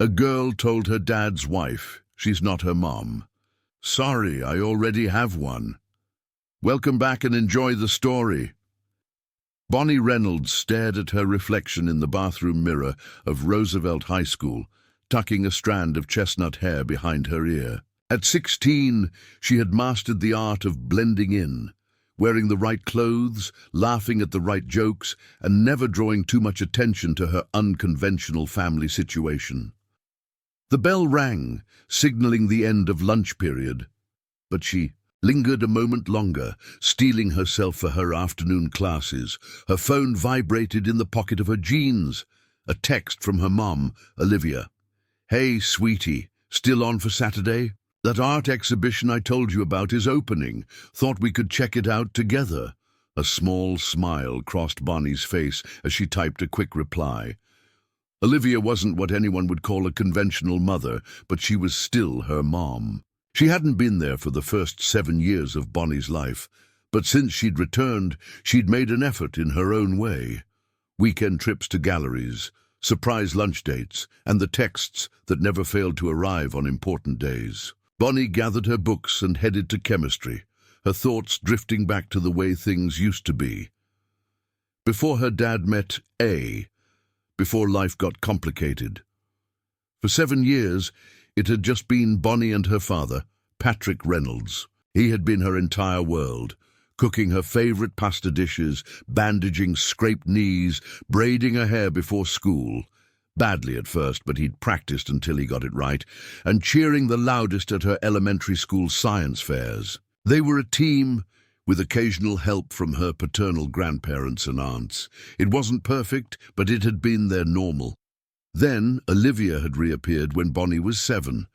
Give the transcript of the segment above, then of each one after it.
A girl told her dad's wife she's not her mom. Sorry, I already have one. Welcome back and enjoy the story. Bonnie Reynolds stared at her reflection in the bathroom mirror of Roosevelt High School, tucking a strand of chestnut hair behind her ear. At 16, she had mastered the art of blending in, wearing the right clothes, laughing at the right jokes, and never drawing too much attention to her unconventional family situation. The bell rang, signaling the end of lunch period, but she lingered a moment longer, steeling herself for her afternoon classes. Her phone vibrated in the pocket of her jeans. A text from her mom, Olivia. "Hey, sweetie, still on for Saturday? That art exhibition I told you about is opening. Thought we could check it out together." A small smile crossed Bonnie's face as she typed a quick reply. Olivia wasn't what anyone would call a conventional mother, but she was still her mom. She hadn't been there for the first 7 years of Bonnie's life, but since she'd returned, she'd made an effort in her own way. Weekend trips to galleries, surprise lunch dates, and the texts that never failed to arrive on important days. Bonnie gathered her books and headed to chemistry, her thoughts drifting back to the way things used to be. Before her dad met A, before life got complicated. For 7 years, it had just been Bonnie and her father, Patrick Reynolds. He had been her entire world, cooking her favorite pasta dishes, bandaging scraped knees, braiding her hair before school. Badly at first, but he'd practiced until he got it right, and cheering the loudest at her elementary school science fairs. They were a team, with occasional help from her paternal grandparents and aunts. It wasn't perfect, but it had been their normal. Then Olivia had reappeared when Bonnie was 7,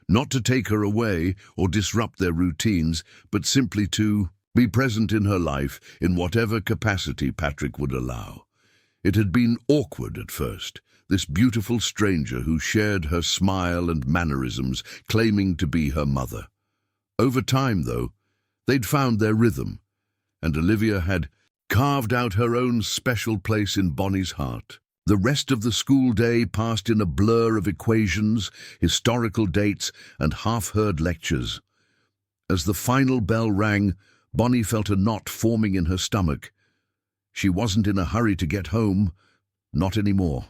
not to take her away or disrupt their routines, but simply to be present in her life in whatever capacity Patrick would allow. It had been awkward at first, this beautiful stranger who shared her smile and mannerisms, claiming to be her mother. Over time, though, they'd found their rhythm, and Olivia had carved out her own special place in Bonnie's heart. The rest of the school day passed in a blur of equations, historical dates, and half-heard lectures. As the final bell rang, Bonnie felt a knot forming in her stomach. She wasn't in a hurry to get home, not anymore.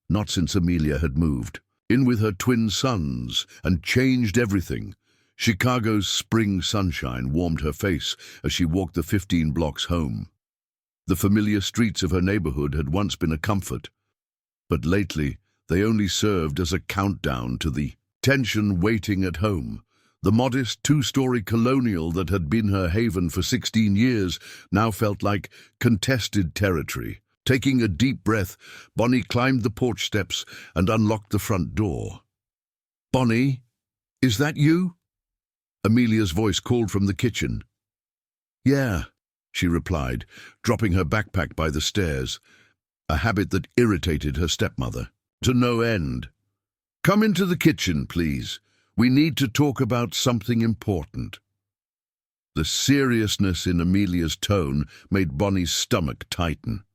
Not since Amelia had moved in with her twin sons and changed everything. Chicago's spring sunshine warmed her face as she walked the 15 blocks home. The familiar streets of her neighborhood had once been a comfort, but lately they only served as a countdown to the tension waiting at home. The modest 2-story colonial that had been her haven for 16 years now felt like contested territory. Taking a deep breath, Bonnie climbed the porch steps and unlocked the front door. "Bonnie, is that you?" Amelia's voice called from the kitchen. "Yeah," she replied, dropping her backpack by the stairs, a habit that irritated her stepmother to no end. "Come into the kitchen, please. We need to talk about something important." The seriousness in Amelia's tone made Bonnie's stomach tighten.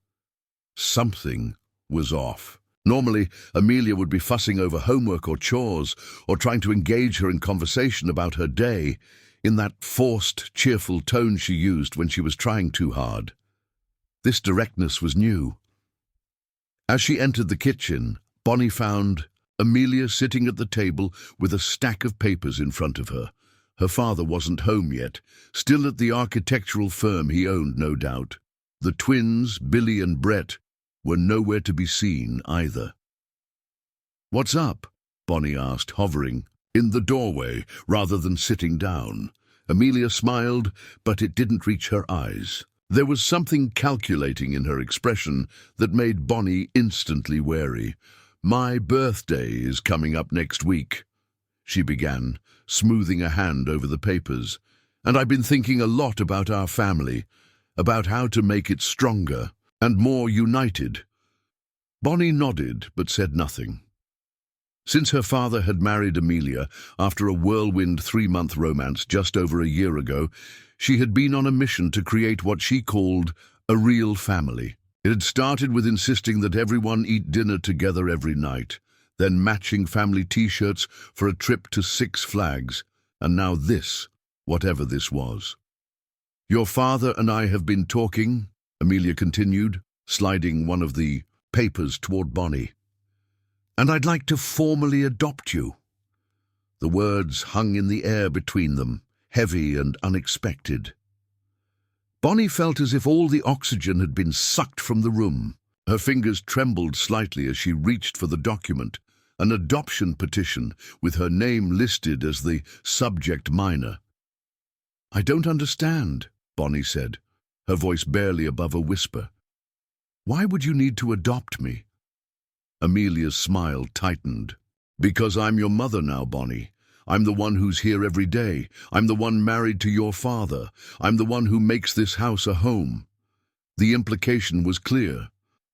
Something was off. Normally, Amelia would be fussing over homework or chores, or trying to engage her in conversation about her day, in that forced, cheerful tone she used when she was trying too hard. This directness was new. As she entered the kitchen, Bonnie found Amelia sitting at the table with a stack of papers in front of her. Her father wasn't home yet, still at the architectural firm he owned, no doubt. The twins, Billy and Brett, were nowhere to be seen either. "What's up?" Bonnie asked, hovering in the doorway rather than sitting down. Amelia smiled, but it didn't reach her eyes. There was something calculating in her expression that made Bonnie instantly wary. "My birthday is coming up next week," she began, smoothing a hand over the papers. "And I've been thinking a lot about our family, about how to make it stronger and more united." Bonnie nodded but said nothing. Since her father had married Amelia after a whirlwind 3-month romance just over a year ago, she had been on a mission to create what she called a real family. It had started with insisting that everyone eat dinner together every night. then matching family t-shirts for a trip to Six Flags, and now this, whatever this was. "Your father and I have been talking," Amelia continued, sliding one of the papers toward Bonnie. "And I'd like to formally adopt you." The words hung in the air between them, heavy and unexpected. Bonnie felt as if all the oxygen had been sucked from the room. Her fingers trembled slightly as she reached for the document, an adoption petition with her name listed as the subject minor. "I don't understand," Bonnie said, her voice barely above a whisper. "Why would you need to adopt me?" Amelia's smile tightened. "Because I'm your mother now, Bonnie. I'm the one who's here every day. I'm the one married to your father. I'm the one who makes this house a home." The implication was clear.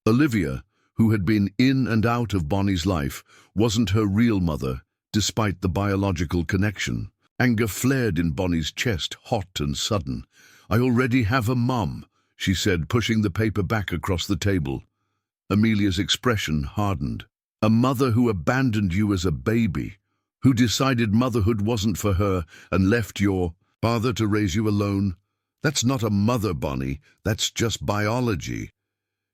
Olivia, who had been in and out of Bonnie's life, wasn't her real mother, despite the biological connection. Anger flared in Bonnie's chest, hot and sudden. "I already have a mum," she said, pushing the paper back across the table. Amelia's expression hardened. "A mother who abandoned you as a baby, who decided motherhood wasn't for her and left your father to raise you alone? That's not a mother, Bonnie. That's just biology."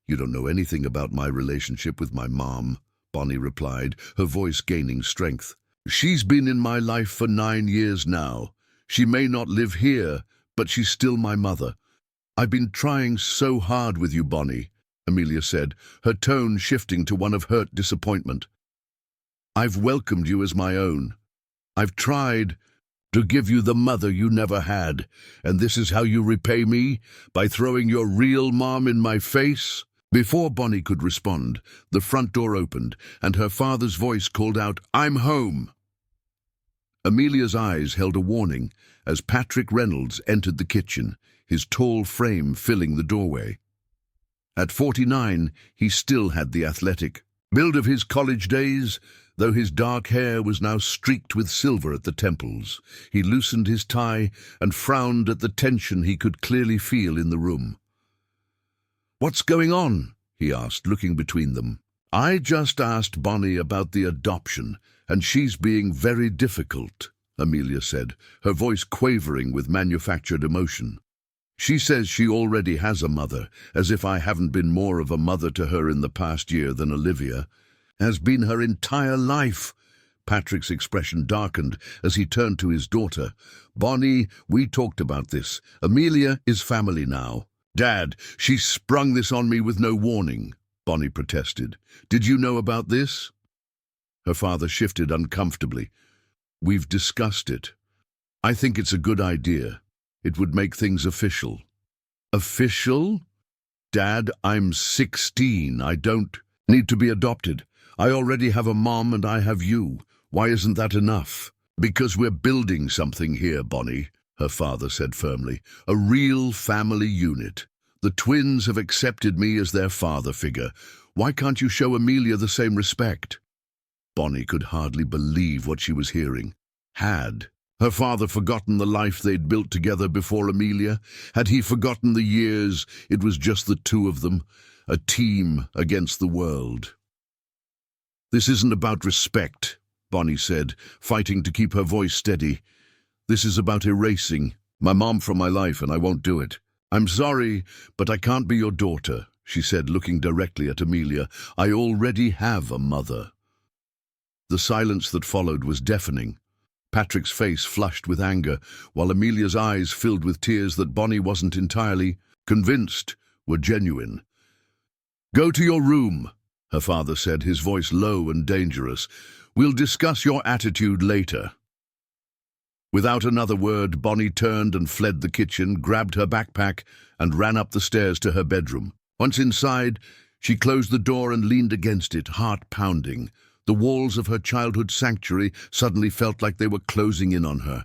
"You don't know anything about my relationship with my mom," Bonnie replied, her voice gaining strength. "She's been in my life for 9 years now. She may not live here, but she's still my mother. I've been trying so hard with you, Bonnie," Amelia said, her tone shifting to one of hurt disappointment. "I've welcomed you as my own. I've tried to give you the mother you never had, and this is how you repay me? By throwing your real mom in my face?" Before Bonnie could respond, the front door opened, and her father's voice called out, "I'm home." Amelia's eyes held a warning as Patrick Reynolds entered the kitchen, his tall frame filling the doorway. At 49, he still had the athletic build of his college days, though his dark hair was now streaked with silver at the temples. He loosened his tie and frowned at the tension he could clearly feel in the room. "What's going on?" he asked, looking between them. "I just asked Bonnie about the adoption, and she's being very difficult," Amelia said, her voice quavering with manufactured emotion. "She says she already has a mother, as if I haven't been more of a mother to her in the past year than Olivia. Has been her entire life." Patrick's expression darkened as he turned to his daughter. "Bonnie, we talked about this. Amelia is family now." "Dad, she sprung this on me with no warning," Bonnie protested. "Did you know about this?" Her father shifted uncomfortably. "We've discussed it. I think it's a good idea. It would make things official." "Official? Dad, I'm 16. I don't need to be adopted. I already have a mom and I have you. Why isn't that enough?" "Because we're building something here, Bonnie," her father said firmly. "A real family unit. The twins have accepted me as their father figure. Why can't you show Amelia the same respect?" Bonnie could hardly believe what she was hearing. Had her father forgotten the life they'd built together before Amelia? Had he forgotten the years it was just the two of them, a team against the world? "This isn't about respect," Bonnie said, fighting to keep her voice steady. "This is about erasing my mom from my life, and I won't do it. I'm sorry, but I can't be your daughter," she said, looking directly at Amelia. "I already have a mother." The silence that followed was deafening. Patrick's face flushed with anger, while Amelia's eyes filled with tears that Bonnie wasn't entirely convinced were genuine. "Go to your room," her father said, his voice low and dangerous. "We'll discuss your attitude later." Without another word, Bonnie turned and fled the kitchen, grabbed her backpack, and ran up the stairs to her bedroom. Once inside, she closed the door and leaned against it, heart pounding. The walls of her childhood sanctuary suddenly felt like they were closing in on her.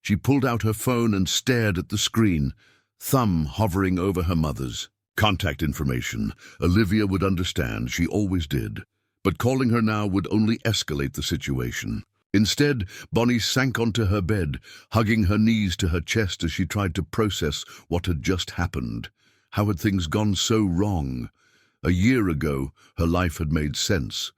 She pulled out her phone and stared at the screen, thumb hovering over her mother's. Contact information. Olivia would understand, she always did. But calling her now would only escalate the situation. Instead, Bonnie sank onto her bed, hugging her knees to her chest as she tried to process what had just happened. How had things gone so wrong? A year ago, her life had made sense.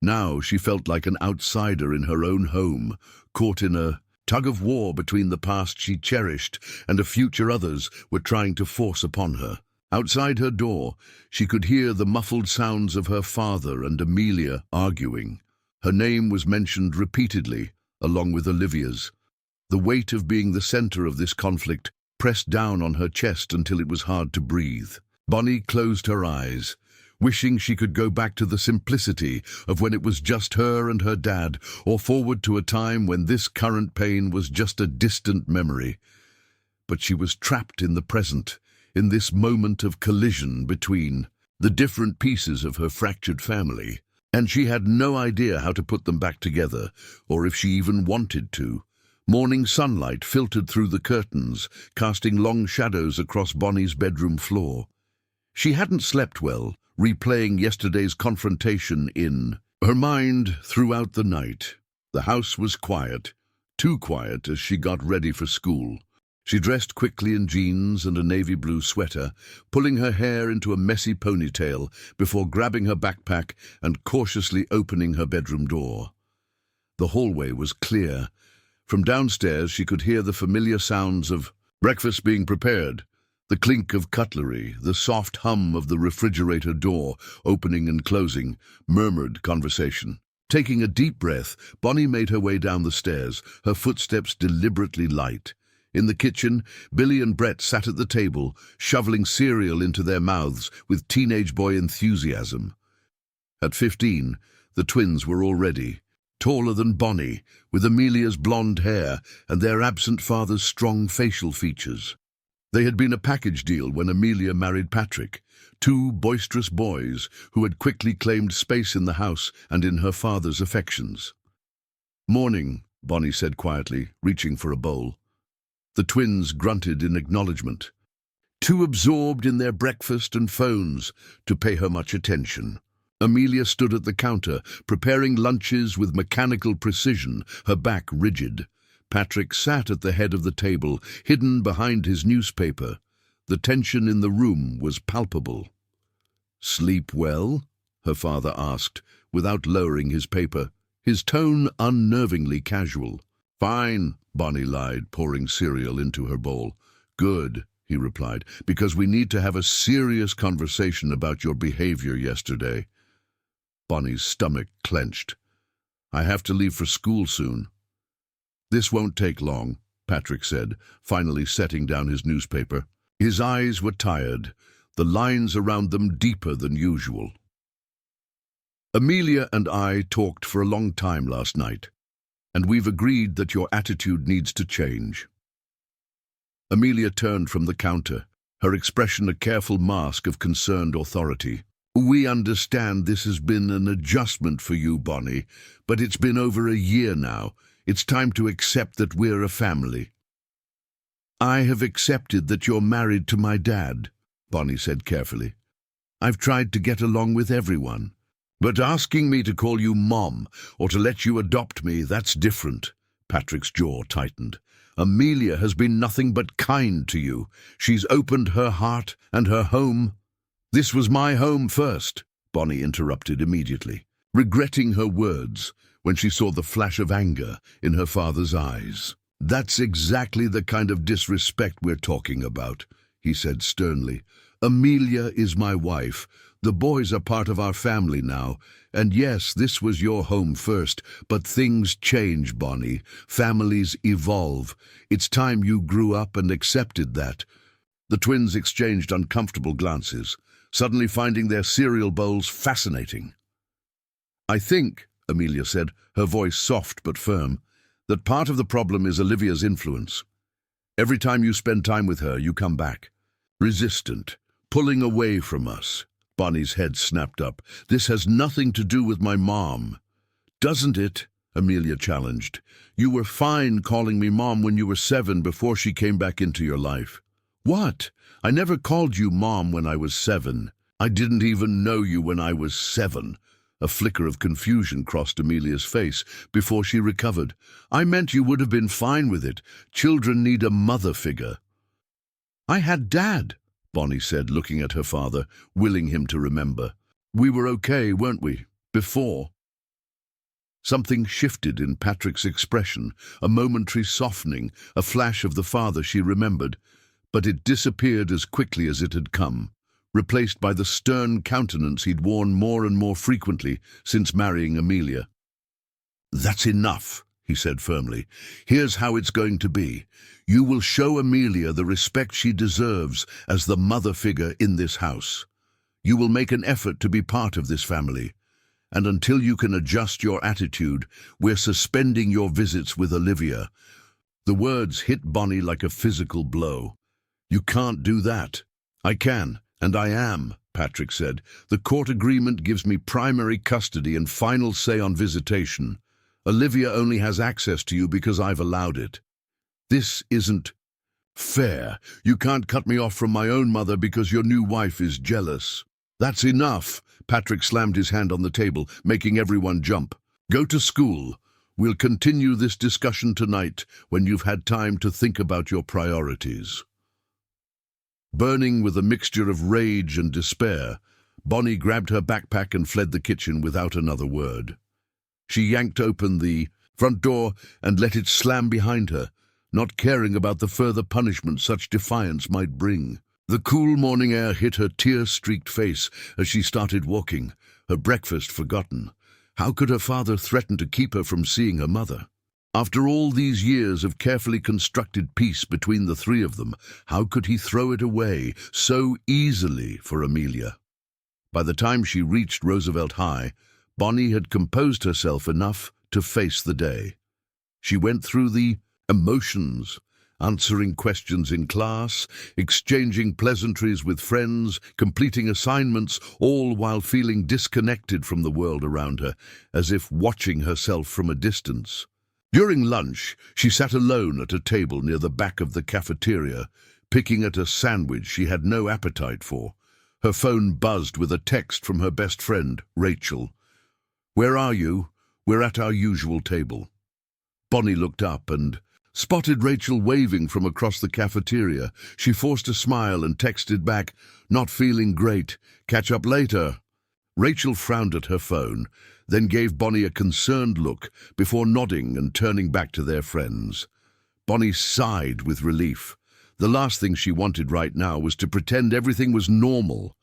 Now she felt like an outsider in her own home, caught in a tug-of-war between the past she cherished and a future others were trying to force upon her. Outside her door, she could hear the muffled sounds of her father and Amelia arguing. Her name was mentioned repeatedly, along with Olivia's. The weight of being the center of this conflict pressed down on her chest until it was hard to breathe. Bonnie closed her eyes, wishing she could go back to the simplicity of when it was just her and her dad, or forward to a time when this current pain was just a distant memory. But she was trapped in the present, in this moment of collision between the different pieces of her fractured family, and she had no idea how to put them back together, or if she even wanted to. Morning sunlight filtered through the curtains, casting long shadows across Bonnie's bedroom floor. She hadn't slept well, replaying yesterday's confrontation in her mind throughout the night. The house was quiet, too quiet as she got ready for school. She dressed quickly in jeans and a navy blue sweater, pulling her hair into a messy ponytail before grabbing her backpack and cautiously opening her bedroom door. The hallway was clear. From downstairs she could hear the familiar sounds of breakfast being prepared, the clink of cutlery, the soft hum of the refrigerator door opening and closing, murmured conversation. Taking a deep breath, Bonnie made her way down the stairs, her footsteps deliberately light. In the kitchen, Billy and Brett sat at the table, shoveling cereal into their mouths with teenage boy enthusiasm. At 15, the twins were already taller than Bonnie, with Amelia's blonde hair and their absent father's strong facial features. They had been a package deal when Amelia married Patrick, two boisterous boys who had quickly claimed space in the house and in her father's affections. "Morning," Bonnie said quietly, reaching for a bowl. The twins grunted in acknowledgement, too absorbed in their breakfast and phones to pay her much attention. Amelia stood at the counter, preparing lunches with mechanical precision, her back rigid. Patrick sat at the head of the table, hidden behind his newspaper. The tension in the room was palpable. "Sleep well?" her father asked, without lowering his paper, his tone unnervingly casual. "Fine," Bonnie lied, pouring cereal into her bowl. "Good," he replied, "because we need to have a serious conversation about your behavior yesterday." Bonnie's stomach clenched. "I have to leave for school soon." "This won't take long," Patrick said, finally setting down his newspaper. His eyes were tired, the lines around them deeper than usual. "Amelia and I talked for a long time last night, and we've agreed that your attitude needs to change." Amelia turned from the counter, her expression a careful mask of concerned authority. "We understand this has been an adjustment for you, Bonnie, but it's been over a year now. It's time to accept that we're a family." "I have accepted that you're married to my dad," Bonnie said carefully. "I've tried to get along with everyone. But asking me to call you Mom or to let you adopt me, that's different." Patrick's jaw tightened. "Amelia has been nothing but kind to you. She's opened her heart and her home." "This was my home first," Bonnie interrupted immediately, regretting her words when she saw the flash of anger in her father's eyes. "That's exactly the kind of disrespect we're talking about," he said sternly. "Amelia is my wife. The boys are part of our family now. And yes, this was your home first, but things change, Bonnie. Families evolve. It's time you grew up and accepted that." The twins exchanged uncomfortable glances, suddenly finding their cereal bowls fascinating. "I think," Amelia said, her voice soft but firm, "that part of the problem is Olivia's influence. Every time you spend time with her, you come back, resistant, pulling away from us." Bonnie's head snapped up. "This has nothing to do with my mom." "Doesn't it?" Amelia challenged. "You were fine calling me Mom when you were 7 before she came back into your life." "What? I never called you Mom when I was 7. I didn't even know you when I was 7. A flicker of confusion crossed Amelia's face before she recovered. "I meant you would have been fine with it. Children need a mother figure." "I had Dad," Bonnie said, looking at her father, willing him to remember. "We were okay, weren't we? Before." Something shifted in Patrick's expression, a momentary softening, a flash of the father she remembered, but it disappeared as quickly as it had come, replaced by the stern countenance he'd worn more and more frequently since marrying Amelia. "That's enough," he said firmly. "Here's how it's going to be. You will show Amelia the respect she deserves as the mother figure in this house. You will make an effort to be part of this family. And until you can adjust your attitude, we're suspending your visits with Olivia." The words hit Bonnie like a physical blow. "You can't do that." "I can, and I am," Patrick said. "The court agreement gives me primary custody and final say on visitation. Olivia only has access to you because I've allowed it. This isn't fair. You can't cut me off from my own mother because your new wife is jealous." "That's enough." Patrick slammed his hand on the table, making everyone jump. "Go to school. We'll continue this discussion tonight when you've had time to think about your priorities." Burning with a mixture of rage and despair, Bonnie grabbed her backpack and fled the kitchen without another word. She yanked open the front door and let it slam behind her, not caring about the further punishment such defiance might bring. The cool morning air hit her tear-streaked face as she started walking, her breakfast forgotten. How could her father threaten to keep her from seeing her mother? After all these years of carefully constructed peace between the three of them, how could he throw it away so easily for Amelia? By the time she reached Roosevelt High, Bonnie had composed herself enough to face the day. She went through the emotions, answering questions in class, exchanging pleasantries with friends, completing assignments, all while feeling disconnected from the world around her, as if watching herself from a distance. During lunch, she sat alone at a table near the back of the cafeteria, picking at a sandwich she had no appetite for. Her phone buzzed with a text from her best friend, Rachel. "Where are you? We're at our usual table." Bonnie looked up and spotted Rachel waving from across the cafeteria. She forced a smile and texted back, "Not feeling great. Catch up later." Rachel frowned at her phone, then gave Bonnie a concerned look before nodding and turning back to their friends. Bonnie sighed with relief. The last thing she wanted right now was to pretend everything was normal.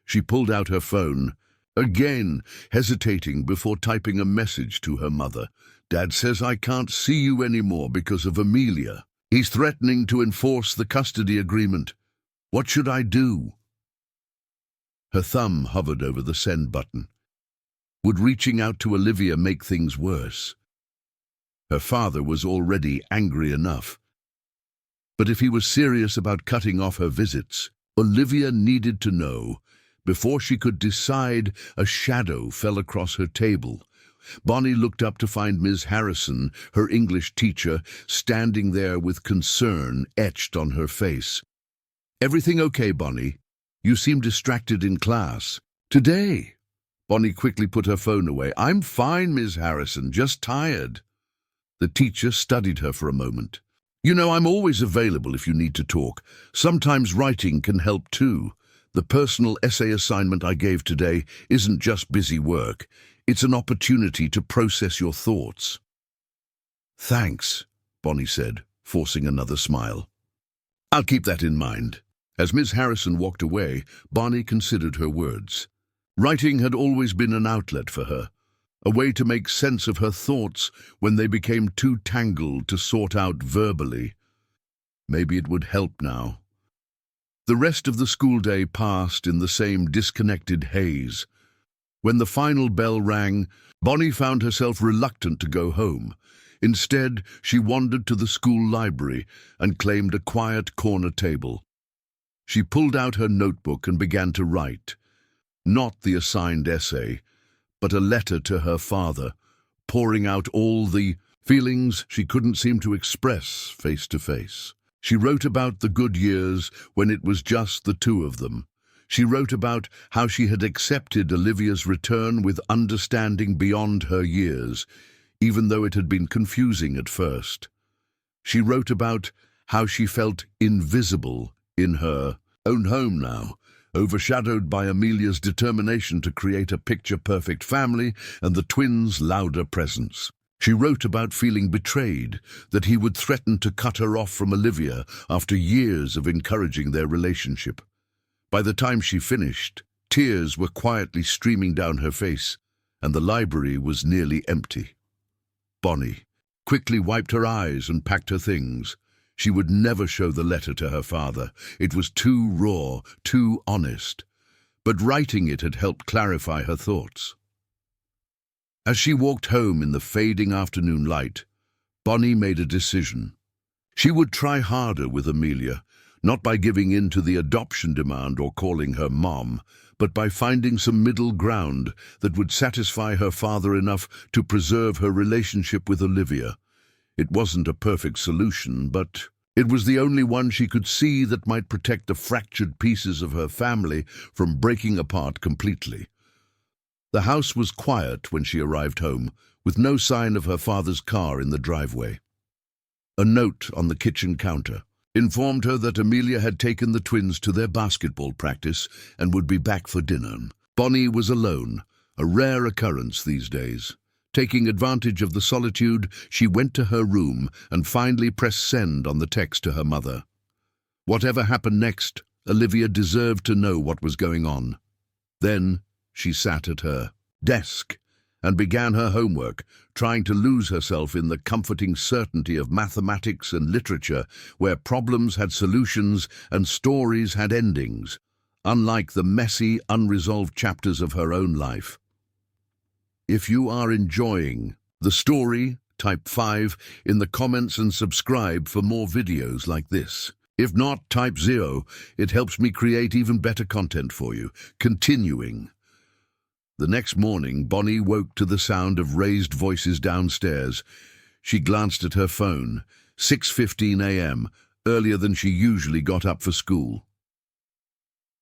She pulled out her phone, again hesitating before typing a message to her mother. "Dad says I can't see you anymore because of Amelia. He's threatening to enforce the custody agreement. What should I do?" Her thumb hovered over the send button. Would reaching out to Olivia make things worse? Her father was already angry enough. But if he was serious about cutting off her visits, Olivia needed to know. Before she could decide, a shadow fell across her table. Bonnie looked up to find Ms. Harrison, her English teacher, standing there with concern etched on her face. "Everything okay, Bonnie? You seem distracted in class." "Today?" Bonnie quickly put her phone away. "I'm fine, Ms. Harrison, just tired." The teacher studied her for a moment. "You know, I'm always available if you need to talk. Sometimes writing can help too. The personal essay assignment I gave today isn't just busy work. It's an opportunity to process your thoughts." "Thanks," Bonnie said, forcing another smile. "I'll keep that in mind." As Ms. Harrison walked away, Bonnie considered her words. Writing had always been an outlet for her, a way to make sense of her thoughts when they became too tangled to sort out verbally. Maybe it would help now. The rest of the school day passed in the same disconnected haze. When the final bell rang, Bonnie found herself reluctant to go home. Instead, she wandered to the school library and claimed a quiet corner table. She pulled out her notebook and began to write. Not the assigned essay, but a letter to her father, pouring out all the feelings she couldn't seem to express face to face. She wrote about the good years when it was just the two of them. She wrote about how she had accepted Olivia's return with understanding beyond her years, even though it had been confusing at first. She wrote about how she felt invisible in her own home now, overshadowed by Amelia's determination to create a picture-perfect family and the twins' louder presence. She wrote about feeling betrayed, that he would threaten to cut her off from Olivia after years of encouraging their relationship. By the time she finished, tears were quietly streaming down her face, and the library was nearly empty. Bonnie quickly wiped her eyes and packed her things. She would never show the letter to her father. It was too raw, too honest. But writing it had helped clarify her thoughts. As she walked home in the fading afternoon light, Bonnie made a decision. She would try harder with Amelia, not by giving in to the adoption demand or calling her mom, but by finding some middle ground that would satisfy her father enough to preserve her relationship with Olivia. It wasn't a perfect solution, but it was the only one she could see that might protect the fractured pieces of her family from breaking apart completely. The house was quiet when she arrived home, with no sign of her father's car in the driveway. A note on the kitchen counter informed her that Amelia had taken the twins to their basketball practice and would be back for dinner. Bonnie was alone, a rare occurrence these days. Taking advantage of the solitude, she went to her room and finally pressed send on the text to her mother. Whatever happened next, Olivia deserved to know what was going on. Then she sat at her desk and began her homework, trying to lose herself in the comforting certainty of mathematics and literature, where problems had solutions and stories had endings, unlike the messy, unresolved chapters of her own life. If you are enjoying the story, type 5 in the comments and subscribe for more videos like this. If not, type 0. It helps me create even better content for you. Continuing. The next morning, Bonnie woke to the sound of raised voices downstairs. She glanced at her phone. 6:15 a.m., earlier than she usually got up for school.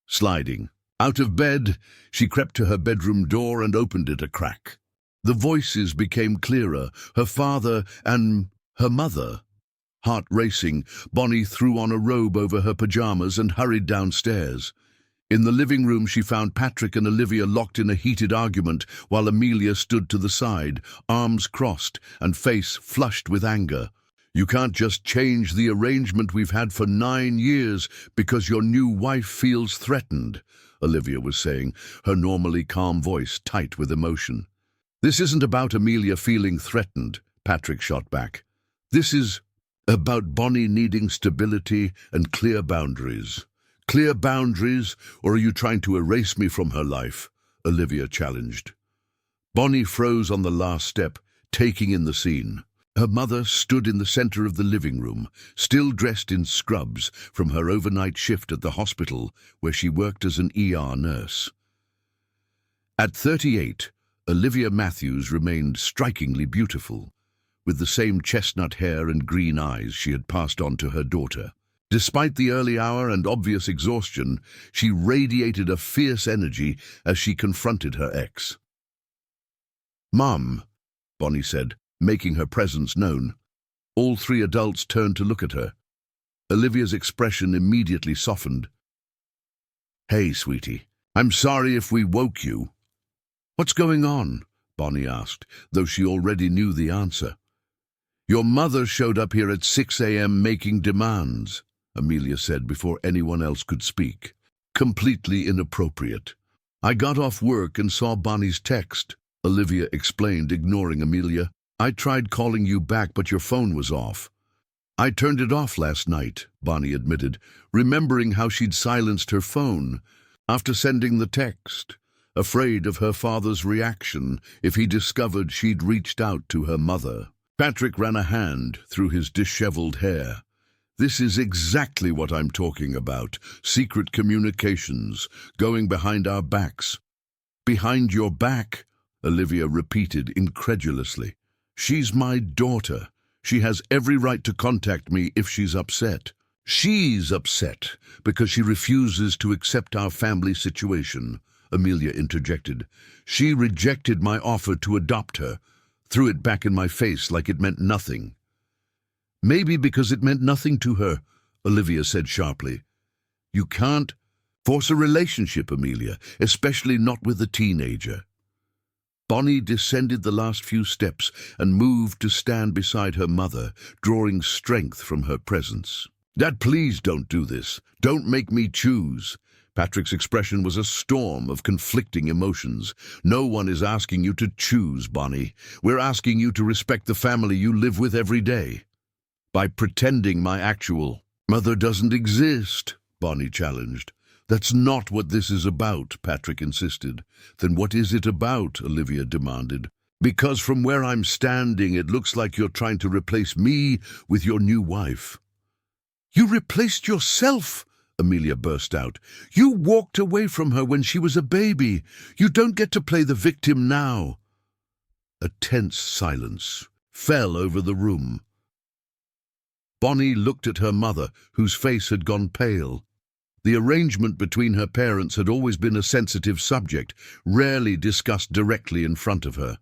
Sliding out of bed, she crept to her bedroom door and opened it a crack. The voices became clearer, her father and her mother. Heart racing, Bonnie threw on a robe over her pajamas and hurried downstairs. In the living room, she found Patrick and Olivia locked in a heated argument, while Amelia stood to the side, arms crossed and face flushed with anger. "You can't just change the arrangement we've had for 9 years because your new wife feels threatened," Olivia was saying, her normally calm voice tight with emotion. "This isn't about Amelia feeling threatened," Patrick shot back. "This is about Bonnie needing stability and clear boundaries." "Clear boundaries, or are you trying to erase me from her life?" Olivia challenged. Bonnie froze on the last step, taking in the scene. Her mother stood in the center of the living room, still dressed in scrubs from her overnight shift at the hospital where she worked as an ER nurse. At 38, Olivia Matthews remained strikingly beautiful, with the same chestnut hair and green eyes she had passed on to her daughter. Despite the early hour and obvious exhaustion, she radiated a fierce energy as she confronted her ex. "Mom," Bonnie said, making her presence known. All 3 adults turned to look at her. Olivia's expression immediately softened. "Hey, sweetie, I'm sorry if we woke you." "What's going on?" Bonnie asked, though she already knew the answer. "Your mother showed up here at 6 a.m. making demands," Amelia said before anyone else could speak. "Completely inappropriate." "I got off work and saw Bonnie's text," Olivia explained, ignoring Amelia. "I tried calling you back, but your phone was off." "I turned it off last night," Bonnie admitted, remembering how she'd silenced her phone after sending the text, afraid of her father's reaction if he discovered she'd reached out to her mother. Patrick ran a hand through his disheveled hair. "This is exactly what I'm talking about. Secret communications, going behind our backs." "Behind your back?" Olivia repeated incredulously. "She's my daughter. She has every right to contact me if she's upset." "She's upset because she refuses to accept our family situation," Amelia interjected. "She rejected my offer to adopt her, threw it back in my face like it meant nothing." "Maybe because it meant nothing to her," Olivia said sharply. "You can't Force a relationship, Amelia, especially not with a teenager. Bonnie descended the last few steps and moved to stand beside her mother, drawing strength from her presence. "Dad, please don't do this. Don't make me choose." Patrick's expression was a storm of conflicting emotions. "No one is asking you to choose, Bonnie. We're asking you to respect the family you live with every day. By pretending my actual mother doesn't exist," Bonnie challenged. "That's not what this is about," Patrick insisted. "Then what is it about?" Olivia demanded. "Because from where I'm standing, it looks like you're trying to replace me with your new wife." "You replaced yourself!" Amelia burst out. "You walked away from her when she was a baby. You don't get to play the victim now." A tense silence fell over the room. Bonnie looked at her mother, whose face had gone pale. The arrangement between her parents had always been a sensitive subject, rarely discussed directly in front of her.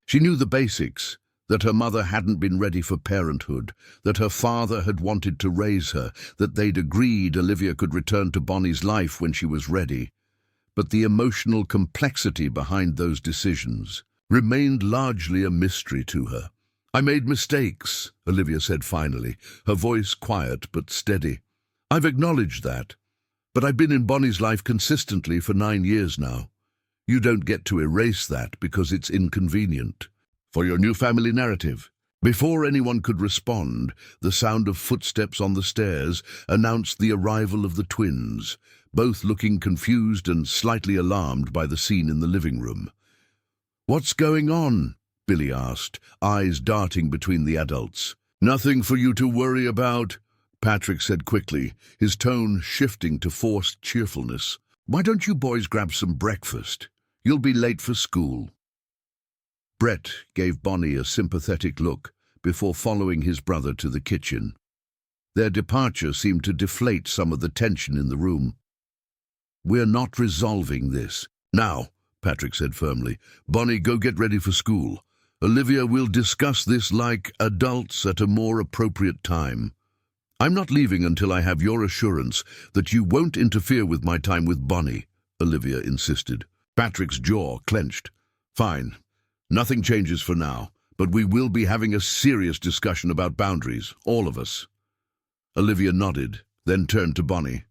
She knew the basics, that her mother hadn't been ready for parenthood, that her father had wanted to raise her, that they'd agreed Olivia could return to Bonnie's life when she was ready. But the emotional complexity behind those decisions remained largely a mystery to her. "I made mistakes," Olivia said finally, her voice quiet but steady. "I've acknowledged that, but I've been in Bonnie's life consistently for 9 years now. You don't get to erase that because it's inconvenient. For your new family narrative." Before anyone could respond, the sound of footsteps on the stairs announced the arrival of the twins, both looking confused and slightly alarmed by the scene in the living room. "What's going on?" Billy asked, eyes darting between the adults. "Nothing for you to worry about," Patrick said quickly, his tone shifting to forced cheerfulness. "Why don't you boys grab some breakfast? You'll be late for school." Brett gave Bonnie a sympathetic look before following his brother to the kitchen. Their departure seemed to deflate some of the tension in the room. "We're not resolving this now," Patrick said firmly. "Bonnie, go get ready for school. Olivia, we'll discuss this like adults at a more appropriate time. I'm not leaving until I have your assurance that you won't interfere with my time with Bonnie," Olivia insisted. Patrick's jaw clenched. "Fine. Nothing changes for now, but we will be having a serious discussion about boundaries, all of us." Olivia nodded, then turned to Bonnie.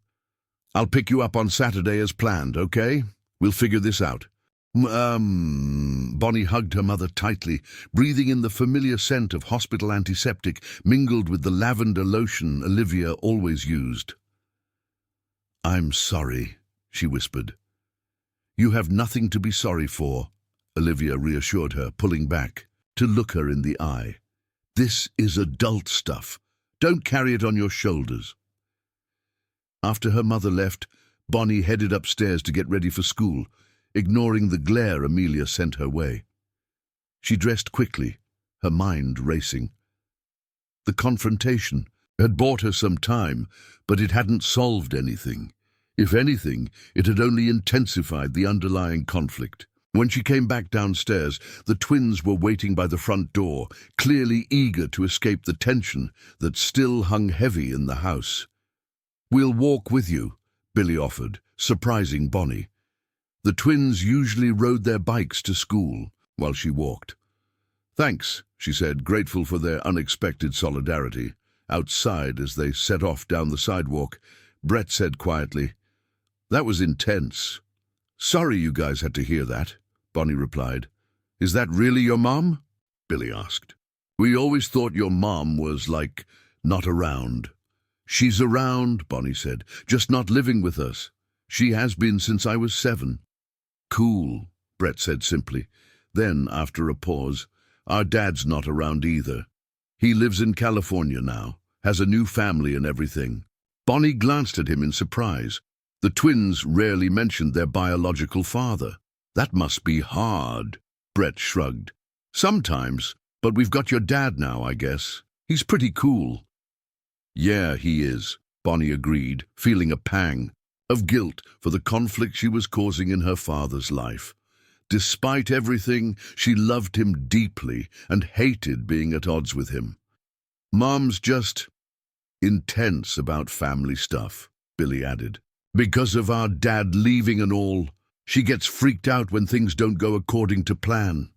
"I'll pick you up on Saturday as planned, okay? We'll figure this out." Bonnie hugged her mother tightly, breathing in the familiar scent of hospital antiseptic mingled with the lavender lotion Olivia always used. "I'm sorry," she whispered. "You have nothing to be sorry for," Olivia reassured her, pulling back to look her in the eye. "This is adult stuff. Don't carry it on your shoulders." After her mother left, Bonnie headed upstairs to get ready for school, ignoring the glare Amelia sent her way. She dressed quickly, her mind racing. The confrontation had bought her some time, but it hadn't solved anything. If anything, it had only intensified the underlying conflict. When she came back downstairs, the twins were waiting by the front door, clearly eager to escape the tension that still hung heavy in the house. "We'll walk with you," Billy offered, surprising Bonnie. The twins usually rode their bikes to school while she walked. "Thanks," she said, grateful for their unexpected solidarity. Outside, as they set off down the sidewalk, Brett said quietly, "That was intense." "Sorry you guys had to hear that," Bonnie replied. "Is that really your mom?" Billy asked. "We always thought your mom was, like, not around." "She's around," Bonnie said, "just not living with us. She has been since I was 7. "Cool," Brett said simply. Then, after a pause, "Our dad's not around either. He lives in California now, has a new family and everything." Bonnie glanced at him in surprise. The twins rarely mentioned their biological father. "That must be hard," Brett shrugged. "Sometimes, but we've got your dad now, I guess. He's pretty cool." "Yeah, he is," Bonnie agreed, feeling a pang of guilt for the conflict she was causing in her father's life. Despite everything, she loved him deeply and hated being at odds with him. "Mom's just intense about family stuff," Billy added. Because of our dad leaving and all, she gets freaked out when things don't go according to plan.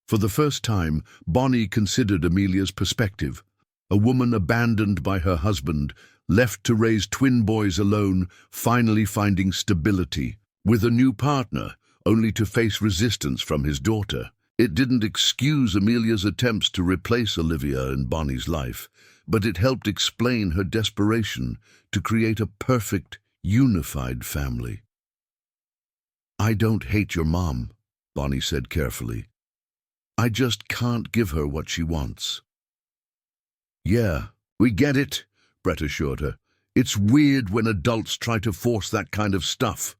For the first time, Bonnie considered Amelia's perspective. A woman abandoned by her husband, left to raise twin boys alone, finally finding stability. With a new partner, only to face resistance from his daughter. It didn't excuse Amelia's attempts to replace Olivia in Bonnie's life, but it helped explain her desperation to create a perfect, unified family. "I don't hate your mom," Bonnie said carefully. "I just can't give her what she wants." "Yeah, we get it," Brett assured her. "It's weird when adults try to force that kind of stuff."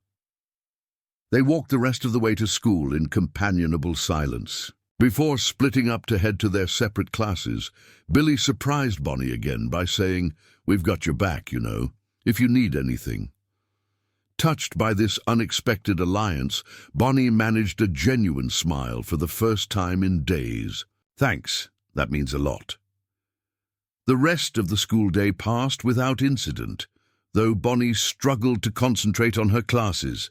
They walked the rest of the way to school in companionable silence. Before splitting up to head to their separate classes, Billy surprised Bonnie again by saying, "We've got your back, you know, if you need anything." Touched by this unexpected alliance, Bonnie managed a genuine smile for the first time in days. "Thanks, that means a lot." The rest of the school day passed without incident, though Bonnie struggled to concentrate on her classes.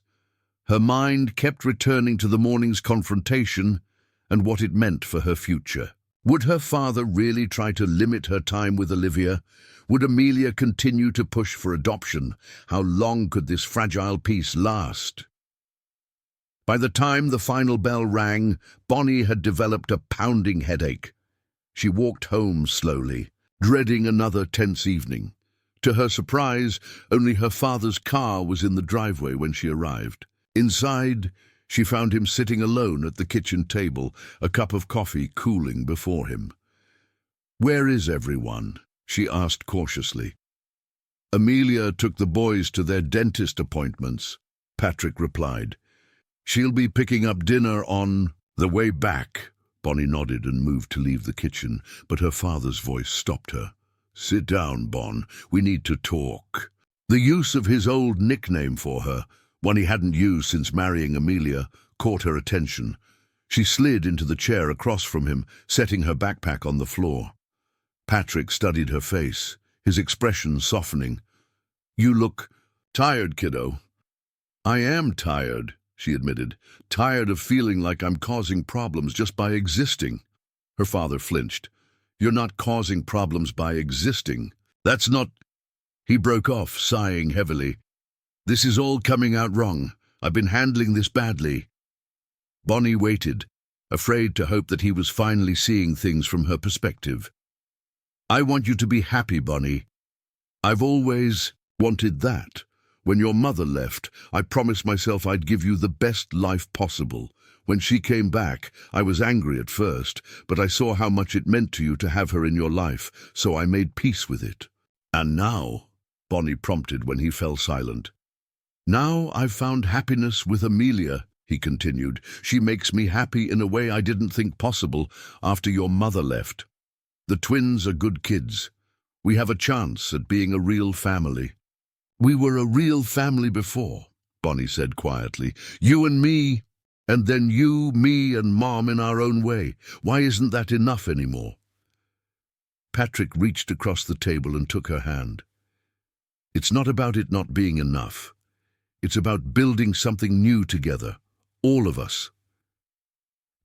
Her mind kept returning to the morning's confrontation and what it meant for her future. Would her father really try to limit her time with Olivia? Would Amelia continue to push for adoption? How long could this fragile peace last? By the time the final bell rang, Bonnie had developed a pounding headache. She walked home slowly, dreading another tense evening. To her surprise, only her father's car was in the driveway when she arrived. Inside, she found him sitting alone at the kitchen table, a cup of coffee cooling before him. "Where is everyone?" she asked cautiously. "Amelia took the boys to their dentist appointments," Patrick replied. "She'll be picking up dinner on the way back." Bonnie nodded and moved to leave the kitchen, but her father's voice stopped her. "Sit down, Bon. We need to talk." The use of his old nickname for her, one he hadn't used since marrying Amelia, caught her attention. She slid into the chair across from him, setting her backpack on the floor. Patrick studied her face, his expression softening. "You look tired, kiddo." "I am tired," she admitted. "Tired of feeling like I'm causing problems just by existing." Her father flinched. "You're not causing problems by existing. That's not—" He broke off, sighing heavily. "This is all coming out wrong. I've been handling this badly." Bonnie waited, afraid to hope that he was finally seeing things from her perspective. "I want you to be happy, Bonnie. I've always wanted that. When your mother left, I promised myself I'd give you the best life possible. When she came back, I was angry at first, but I saw how much it meant to you to have her in your life, so I made peace with it. And now," Bonnie prompted when he fell silent. "Now I've found happiness with Amelia," he continued. "She makes me happy in a way I didn't think possible after your mother left. The twins are good kids. We have a chance at being a real family." "We were a real family before," Bonnie said quietly. "You and me, and then you, me, and Mom in our own way. Why isn't that enough anymore?" Patrick reached across the table and took her hand. "It's not about it not being enough. It's about building something new together, all of us."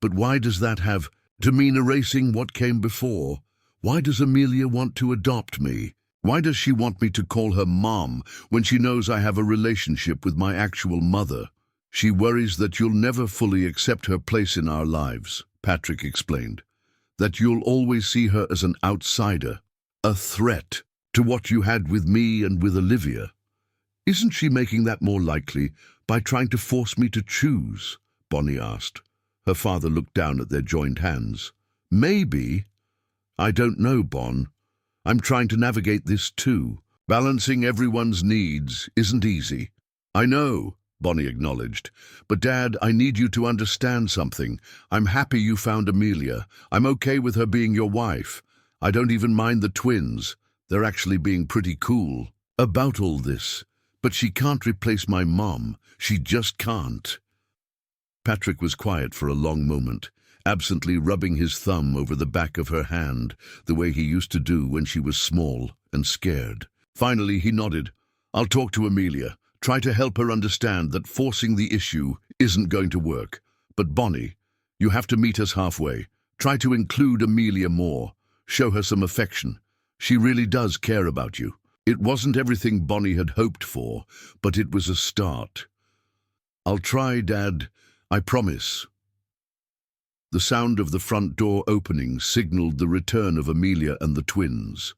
"But why does that have to mean erasing what came before? Why does Amelia want to adopt me? Why does she want me to call her Mom when she knows I have a relationship with my actual mother?" "She worries that you'll never fully accept her place in our lives," Patrick explained. "That you'll always see her as an outsider, a threat to what you had with me and with Olivia. Isn't she making that more likely by trying to force me to choose?" Bonnie asked. Her father looked down at their joined hands. "Maybe. I don't know, Bon. I'm trying to navigate this too. Balancing everyone's needs isn't easy." "I know," Bonnie acknowledged. "But Dad, I need you to understand something. I'm happy you found Amelia. I'm okay with her being your wife. I don't even mind the twins. They're actually being pretty cool about all this. But she can't replace my mom. She just can't." Patrick was quiet for a long moment, absently rubbing his thumb over the back of her hand, the way he used to do when she was small and scared. Finally he nodded. I'll talk to Amelia. Try to help her understand that forcing the issue isn't going to work. But Bonnie, you have to meet us halfway. Try to include Amelia more. Show her some affection. She really does care about you. It wasn't everything Bonnie had hoped for, but it was a start. I'll try, Dad. I promise. The sound of the front door opening signaled the return of Amelia and the twins.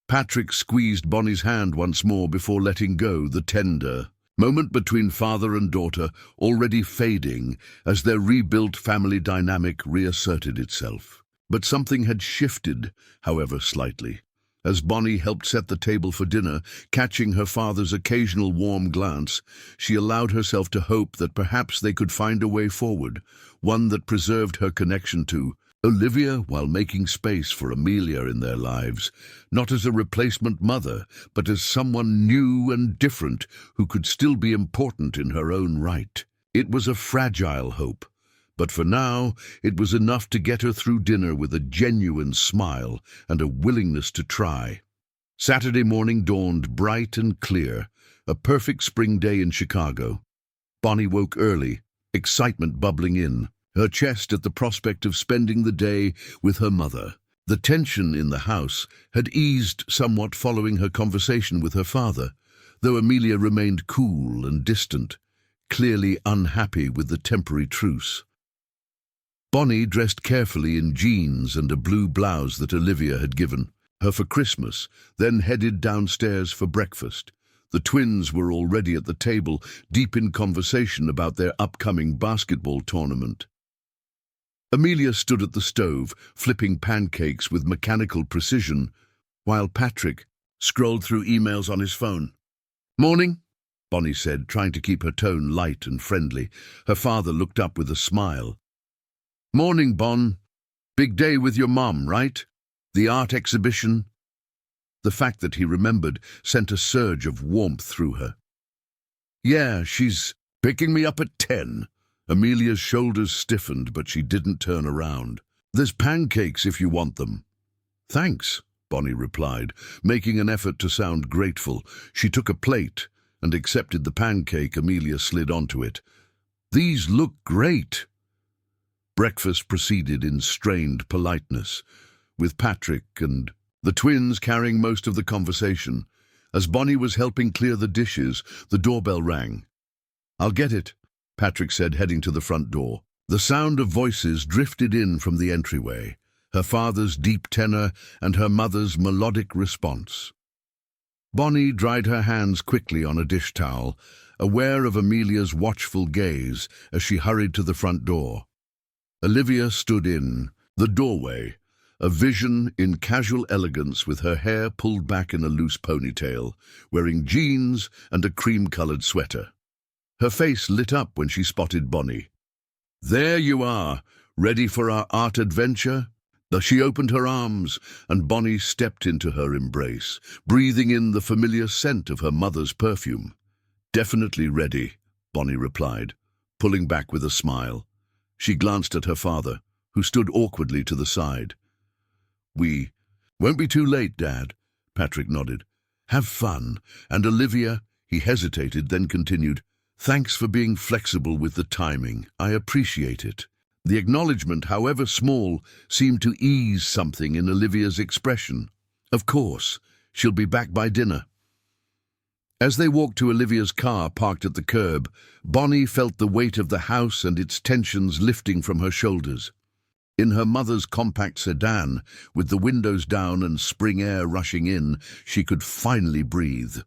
Patrick squeezed Bonnie's hand once more before letting go, the tender moment between father and daughter already fading as their rebuilt family dynamic reasserted itself. But something had shifted, however slightly, as Bonnie helped set the table for dinner, catching her father's occasional warm glance. She allowed herself to hope that perhaps they could find a way forward, one that preserved her connection to Olivia while making space for Amelia in their lives, not as a replacement mother, but as someone new and different who could still be important in her own right. It was a fragile hope, but for now it was enough to get her through dinner with a genuine smile and a willingness to try. Saturday morning dawned bright and clear, a perfect spring day in Chicago. Bonnie woke early, excitement bubbling in, her chest at the prospect of spending the day with her mother. The tension in the house had eased somewhat following her conversation with her father, though Amelia remained cool and distant, clearly unhappy with the temporary truce. Bonnie dressed carefully in jeans and a blue blouse that Olivia had given her for Christmas, then headed downstairs for breakfast. The twins were already at the table, deep in conversation about their upcoming basketball tournament. Amelia stood at the stove, flipping pancakes with mechanical precision, while Patrick scrolled through emails on his phone. "Morning," Bonnie said, trying to keep her tone light and friendly. Her father looked up with a smile. "Morning, Bon. Big day with your mom, right? The art exhibition?" The fact that he remembered sent a surge of warmth through her. "Yeah, she's picking me up at 10. Amelia's shoulders stiffened, but she didn't turn around. "There's pancakes if you want them." "Thanks," Bonnie replied, making an effort to sound grateful. She took a plate and accepted the pancake Amelia slid onto it. "These look great." Breakfast proceeded in strained politeness, with Patrick and the twins carrying most of the conversation. As Bonnie was helping clear the dishes, the doorbell rang. "I'll get it," Patrick said, heading to the front door. The sound of voices drifted in from the entryway, her father's deep tenor and her mother's melodic response. Bonnie dried her hands quickly on a dish towel, aware of Amelia's watchful gaze as she hurried to the front door. Olivia stood in the doorway, a vision in casual elegance with her hair pulled back in a loose ponytail, wearing jeans and a cream-colored sweater. Her face lit up when she spotted Bonnie. "There you are, ready for our art adventure?" She opened her arms, and Bonnie stepped into her embrace, breathing in the familiar scent of her mother's perfume. "Definitely ready," Bonnie replied, pulling back with a smile. She glanced at her father, who stood awkwardly to the side. "We won't be too late, Dad," Patrick nodded. "Have fun." And Olivia, he hesitated, then continued, "Thanks for being flexible with the timing. I appreciate it." The acknowledgement, however small, seemed to ease something in Olivia's expression. "Of course, she'll be back by dinner." As they walked to Olivia's car parked at the curb, Bonnie felt the weight of the house and its tensions lifting from her shoulders. In her mother's compact sedan, with the windows down and spring air rushing in, she could finally breathe.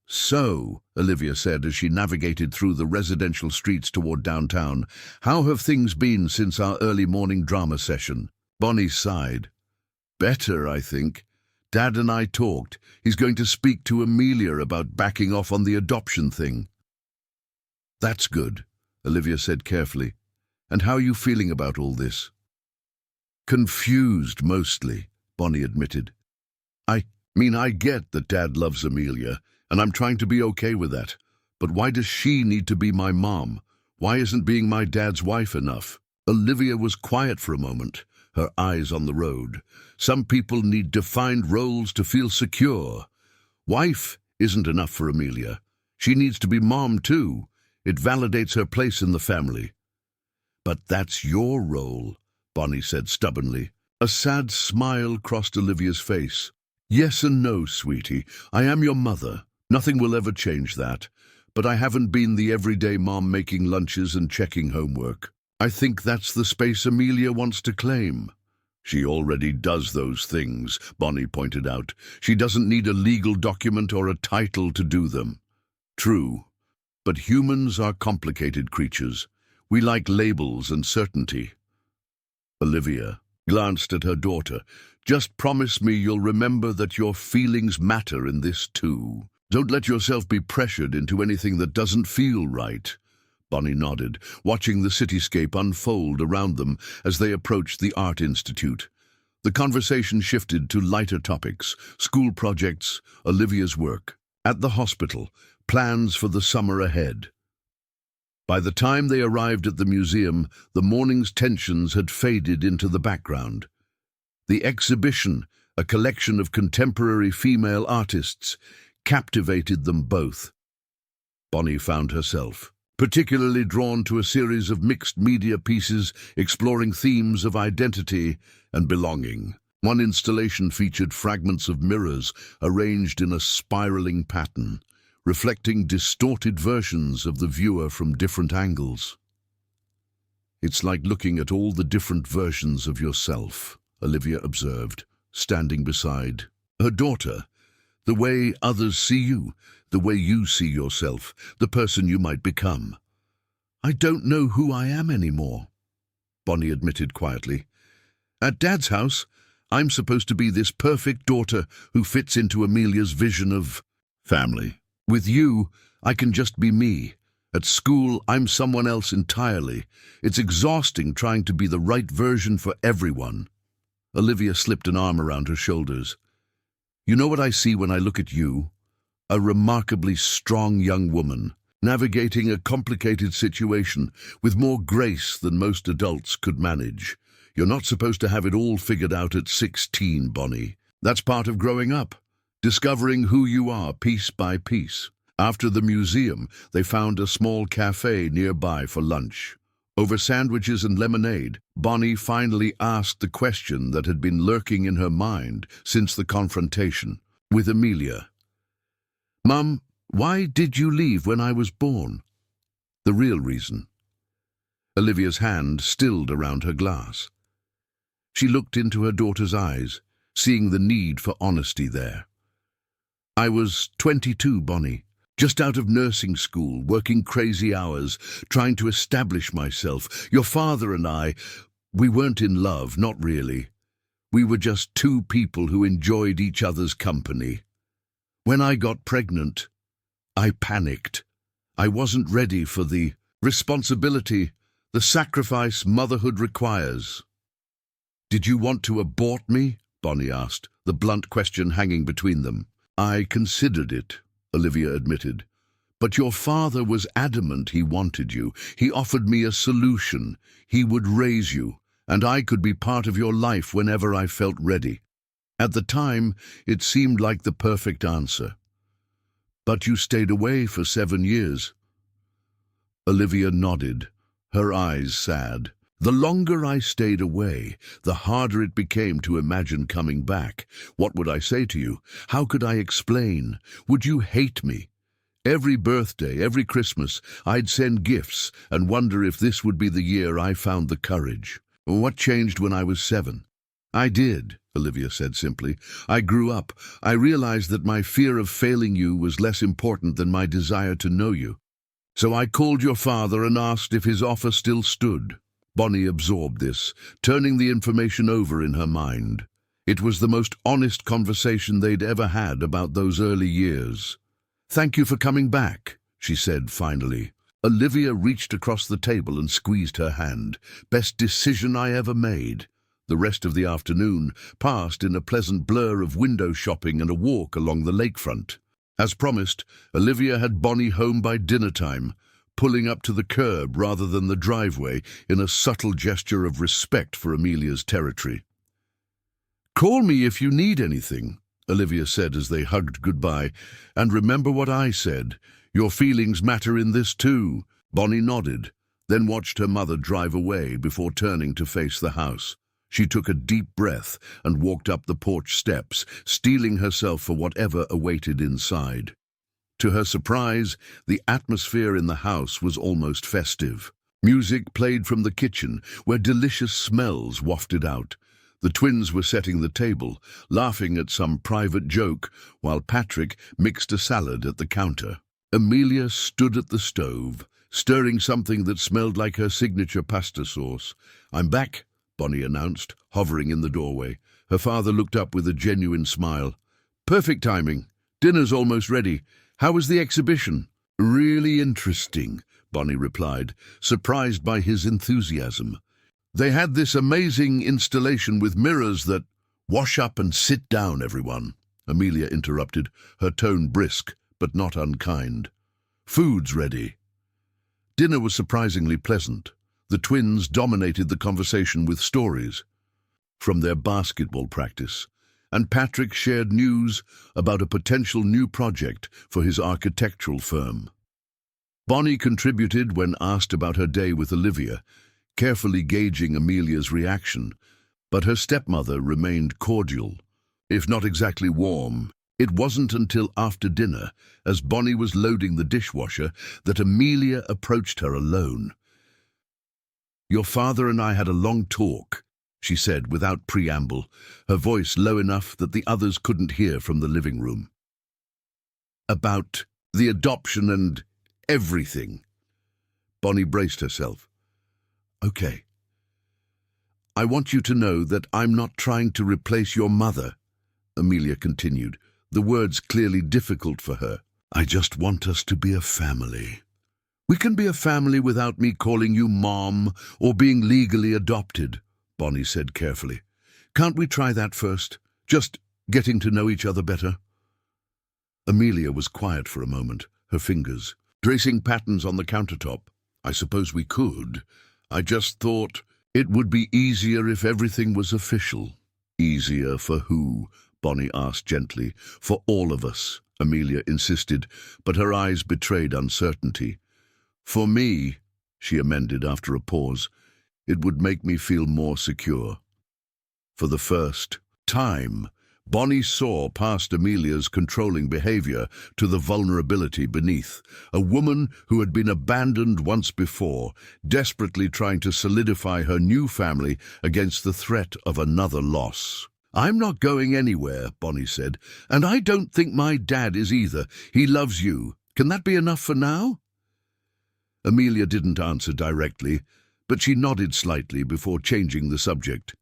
"So," Olivia said as she navigated through the residential streets toward downtown, "how have things been since our early morning drama session?" Bonnie sighed. "Better, I think. Dad and I talked. He's going to speak to Amelia about backing off on the adoption thing." "That's good," Olivia said carefully. "And how are you feeling about all this?" "Confused, mostly," Bonnie admitted. I get that Dad loves Amelia, and I'm trying to be okay with that. But why does she need to be my mom? Why isn't being my dad's wife enough?" Olivia was quiet for a moment, her eyes on the road. "Some people need defined roles to feel secure. Wife isn't enough for Amelia. She needs to be mom too. It validates her place in the family. But that's your role, Bonnie said stubbornly. A sad smile crossed Olivia's face. Yes and no, sweetie. I am your mother. Nothing will ever change that. But I haven't been the everyday mom making lunches and checking homework. I think that's the space Amelia wants to claim. She already does those things, Bonnie pointed out. She doesn't need a legal document or a title to do them. True, but humans are complicated creatures. We like labels and certainty. Olivia glanced at her daughter. Just promise me you'll remember that your feelings matter in this too. Don't let yourself be pressured into anything that doesn't feel right. Bonnie nodded, watching the cityscape unfold around them as they approached the Art Institute. The conversation shifted to lighter topics: school projects, Olivia's work. At the hospital, plans for the summer ahead. By the time they arrived at the museum, the morning's tensions had faded into the background. The exhibition, a collection of contemporary female artists, captivated them both. Bonnie found herself particularly drawn to a series of mixed media pieces exploring themes of identity and belonging. One installation featured fragments of mirrors arranged in a spiraling pattern, reflecting distorted versions of the viewer from different angles. It's like looking at all the different versions of yourself, Olivia observed, standing beside her daughter. The way others see you, the way you see yourself, the person you might become. I don't know who I am anymore, Bonnie admitted quietly. At Dad's house, I'm supposed to be this perfect daughter who fits into Amelia's vision of family. With you, I can just be me. At school, I'm someone else entirely. It's exhausting trying to be the right version for everyone. Olivia slipped an arm around her shoulders. You know what I see when I look at you? A remarkably strong young woman, navigating a complicated situation with more grace than most adults could manage. You're not supposed to have it all figured out at 16, Bonnie. That's part of growing up, discovering who you are piece by piece. After the museum, they found a small cafe nearby for lunch. Over sandwiches and lemonade, Bonnie finally asked the question that had been lurking in her mind since the confrontation with Amelia. Mum, why did you leave when I was born? The real reason. Olivia's hand stilled around her glass. She looked into her daughter's eyes, seeing the need for honesty there. I was 22, Bonnie. Just out of nursing school, working crazy hours, trying to establish myself. Your father and I, we weren't in love, not really. We were just two people who enjoyed each other's company. When I got pregnant, I panicked. I wasn't ready for the responsibility, the sacrifice motherhood requires. Did you want to abort me? Bonnie asked, the blunt question hanging between them. I considered it, Olivia admitted. But your father was adamant he wanted you. He offered me a solution. He would raise you, and I could be part of your life whenever I felt ready. At the time, it seemed like the perfect answer. But you stayed away for 7 years. Olivia nodded, her eyes sad. The longer I stayed away, the harder it became to imagine coming back. What would I say to you? How could I explain? Would you hate me? Every birthday, every Christmas, I'd send gifts and wonder if this would be the year I found the courage. What changed when I was 7? I did, Olivia said simply. I grew up. I realized that my fear of failing you was less important than my desire to know you. So I called your father and asked if his offer still stood. Bonnie absorbed this, turning the information over in her mind. It was the most honest conversation they'd ever had about those early years. Thank you for coming back, she said finally. Olivia reached across the table and squeezed her hand. Best decision I ever made. The rest of the afternoon passed in a pleasant blur of window shopping and a walk along the lakefront. As promised, Olivia had Bonnie home by dinner time, pulling up to the curb rather than the driveway in a subtle gesture of respect for Amelia's territory. Call me if you need anything, Olivia said as they hugged goodbye. "And remember what I said. Your feelings matter in this too." Bonnie nodded, then watched her mother drive away before turning to face the house. She took a deep breath and walked up the porch steps, steeling herself for whatever awaited inside. To her surprise, the atmosphere in the house was almost festive. Music played from the kitchen, where delicious smells wafted out. The twins were setting the table, laughing at some private joke, while Patrick mixed a salad at the counter. Amelia stood at the stove, stirring something that smelled like her signature pasta sauce. "I'm back," Bonnie announced, hovering in the doorway. Her father looked up with a genuine smile. "Perfect timing. Dinner's almost ready. How was the exhibition?" "Really interesting," Bonnie replied, surprised by his enthusiasm. "They had this amazing installation with mirrors that—" "Wash up and sit down, everyone," Amelia interrupted, her tone brisk but not unkind. "Food's ready." Dinner was surprisingly pleasant. The twins dominated the conversation with stories from their basketball practice, and Patrick shared news about a potential new project for his architectural firm. Bonnie contributed when asked about her day with Olivia, carefully gauging Amelia's reaction, but her stepmother remained cordial, if not exactly warm. It wasn't until after dinner, as Bonnie was loading the dishwasher, that Amelia approached her alone. "Your father and I had a long talk," she said without preamble, her voice low enough that the others couldn't hear from the living room. "About the adoption and everything." Bonnie braced herself. "Okay. I want you to know that I'm not trying to replace your mother," Amelia continued, the words clearly difficult for her. "I just want us to be a family. We can be a family without me calling you Mom or being legally adopted," Bonnie said carefully. "Can't we try that first? Just getting to know each other better?" Amelia was quiet for a moment, her fingers tracing patterns on the countertop. "I suppose we could. I just thought it would be easier if everything was official." "Easier for who?" Bonnie asked gently. "For all of us," Amelia insisted, but her eyes betrayed uncertainty. "For me," she amended after a pause, "it would make me feel more secure." For the first time, Bonnie saw past Amelia's controlling behavior to the vulnerability beneath. A woman who had been abandoned once before, desperately trying to solidify her new family against the threat of another loss. "I'm not going anywhere," Bonnie said, "and I don't think my dad is either. He loves you. Can that be enough for now?" Amelia didn't answer directly, but she nodded slightly before changing the subject.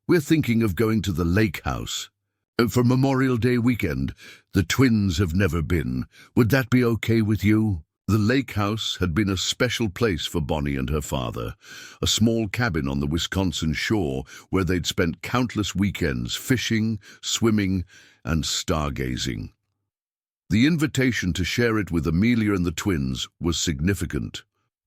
"We're thinking of going to the lake house for Memorial Day weekend. The twins have never been. Would that be okay with you?" The lake house had been a special place for Bonnie and her father, a small cabin on the Wisconsin shore where they'd spent countless weekends fishing, swimming, and stargazing. The invitation to share it with Amelia and the twins was significant.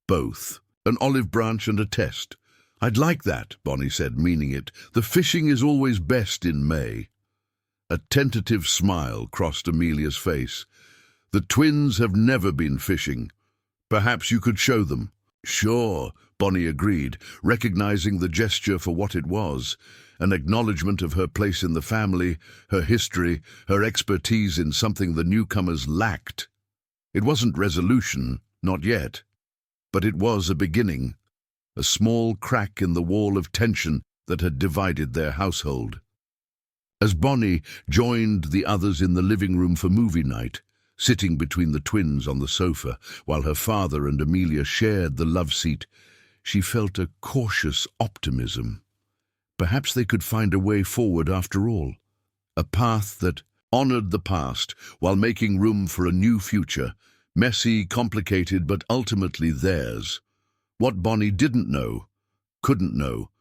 Both, an olive branch and a test. "I'd like that," Bonnie said, meaning it. "The fishing is always best in May." A tentative smile crossed Amelia's face. "The twins have never been fishing. Perhaps you could show them." "Sure," Bonnie agreed, recognizing the gesture for what it was, an acknowledgement of her place in the family, her history, her expertise in something the newcomers lacked. It wasn't resolution, not yet, but it was a beginning, a small crack in the wall of tension that had divided their household. As Bonnie joined the others in the living room for movie night, sitting between the twins on the sofa while her father and Amelia shared the love seat, she felt a cautious optimism. Perhaps they could find a way forward after all, a path that honored the past while making room for a new future, messy, complicated, but ultimately theirs. What Bonnie didn't know, couldn't know,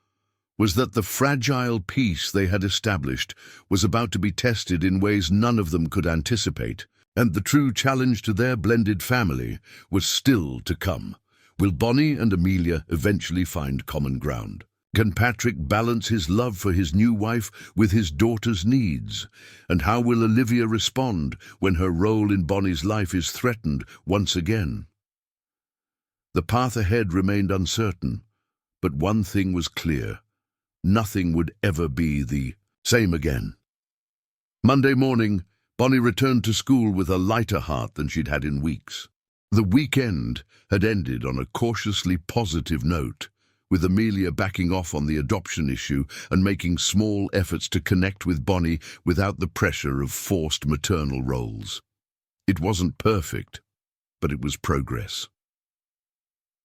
was that the fragile peace they had established was about to be tested in ways none of them could anticipate, and the true challenge to their blended family was still to come. Will Bonnie and Amelia eventually find common ground? Can Patrick balance his love for his new wife with his daughter's needs? And how will Olivia respond when her role in Bonnie's life is threatened once again? The path ahead remained uncertain, but one thing was clear. Nothing would ever be the same again. Monday morning, Bonnie returned to school with a lighter heart than she'd had in weeks. The weekend had ended on a cautiously positive note, with Amelia backing off on the adoption issue and making small efforts to connect with Bonnie without the pressure of forced maternal roles. It wasn't perfect, but it was progress.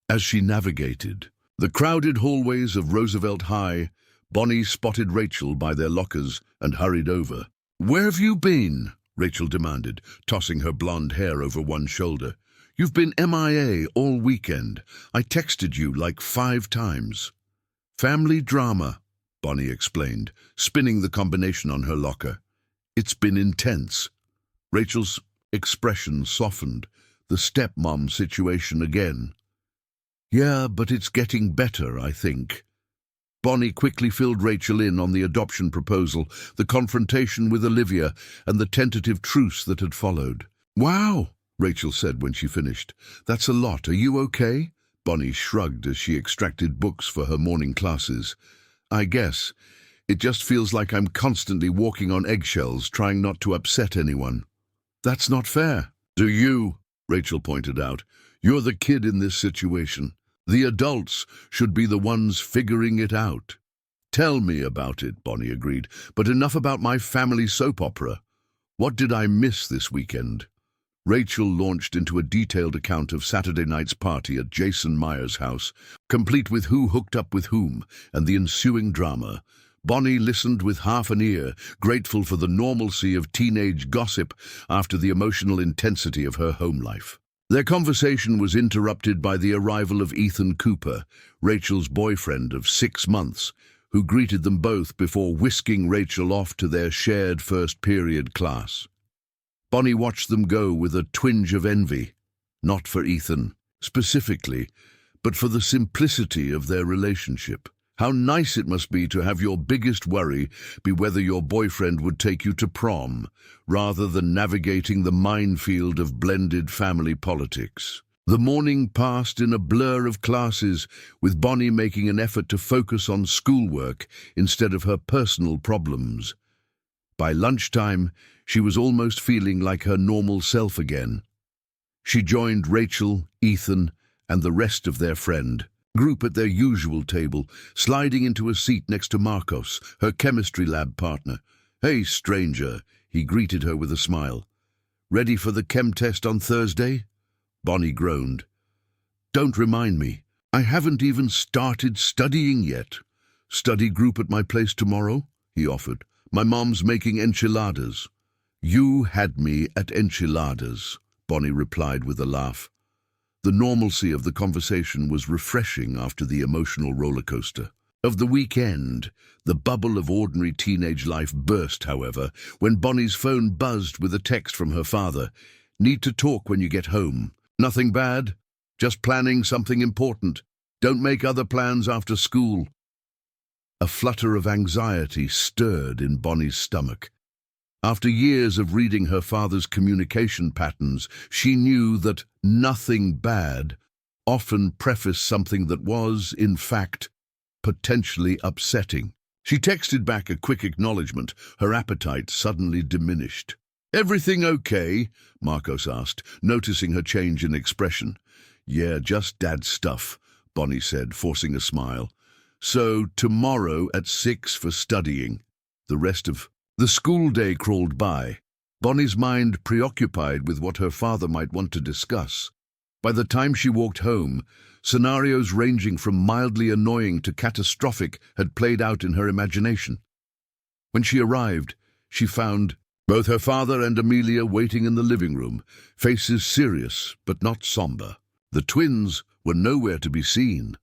As she navigated the crowded hallways of Roosevelt High, Bonnie spotted Rachel by their lockers and hurried over. "Where have you been?" Rachel demanded, tossing her blonde hair over one shoulder. "You've been MIA all weekend. I texted you like 5 times. "Family drama," Bonnie explained, spinning the combination on her locker. "It's been intense." Rachel's expression softened. The stepmom situation again. "Yeah, but it's getting better, I think." Bonnie quickly filled Rachel in on the adoption proposal, the confrontation with Olivia, and the tentative truce that had followed. "Wow," Rachel said when she finished. "That's a lot. Are you okay?" Bonnie shrugged as she extracted books for her morning classes. "I guess. It just feels like I'm constantly walking on eggshells, trying not to upset anyone." "That's not fair." "Do you?" Rachel pointed out. "You're the kid in this situation. The adults should be the ones figuring it out." "Tell me about it," Bonnie agreed, "but enough about my family soap opera. What did I miss this weekend?" Rachel launched into a detailed account of Saturday night's party at Jason Meyer's house, complete with who hooked up with whom and the ensuing drama. Bonnie listened with half an ear, grateful for the normalcy of teenage gossip after the emotional intensity of her home life. Their conversation was interrupted by the arrival of Ethan Cooper, Rachel's boyfriend of 6 months, who greeted them both before whisking Rachel off to their shared first-period class. Bonnie watched them go with a twinge of envy, not for Ethan specifically, but for the simplicity of their relationship. How nice it must be to have your biggest worry be whether your boyfriend would take you to prom, rather than navigating the minefield of blended family politics. The morning passed in a blur of classes, with Bonnie making an effort to focus on schoolwork instead of her personal problems. By lunchtime, she was almost feeling like her normal self again. She joined Rachel, Ethan, and the rest of their friend group at their usual table, sliding into a seat next to Marcos, her chemistry lab partner. "Hey, stranger," he greeted her with a smile. "Ready for the chem test on Thursday?" Bonnie groaned. "Don't remind me. I haven't even started studying yet." "Study group at my place tomorrow?" he offered. "My mom's making enchiladas." "You had me at enchiladas," Bonnie replied with a laugh. The normalcy of the conversation was refreshing after the emotional roller coaster of the weekend. The bubble of ordinary teenage life burst, however, when Bonnie's phone buzzed with a text from her father. "Need to talk when you get home. Nothing bad, just planning something important. Don't make other plans after school." A flutter of anxiety stirred in Bonnie's stomach. After years of reading her father's communication patterns, she knew that "nothing bad" often prefaced something that was, in fact, potentially upsetting. She texted back a quick acknowledgement, her appetite suddenly diminished. "Everything okay?" Marcos asked, noticing her change in expression. "Yeah, just dad stuff," Bonnie said, forcing a smile. "So, tomorrow at 6 for studying." The rest of the school day crawled by, Bonnie's mind preoccupied with what her father might want to discuss. By the time she walked home, scenarios ranging from mildly annoying to catastrophic had played out in her imagination. When she arrived, she found both her father and Amelia waiting in the living room, faces serious but not somber. The twins were nowhere to be seen.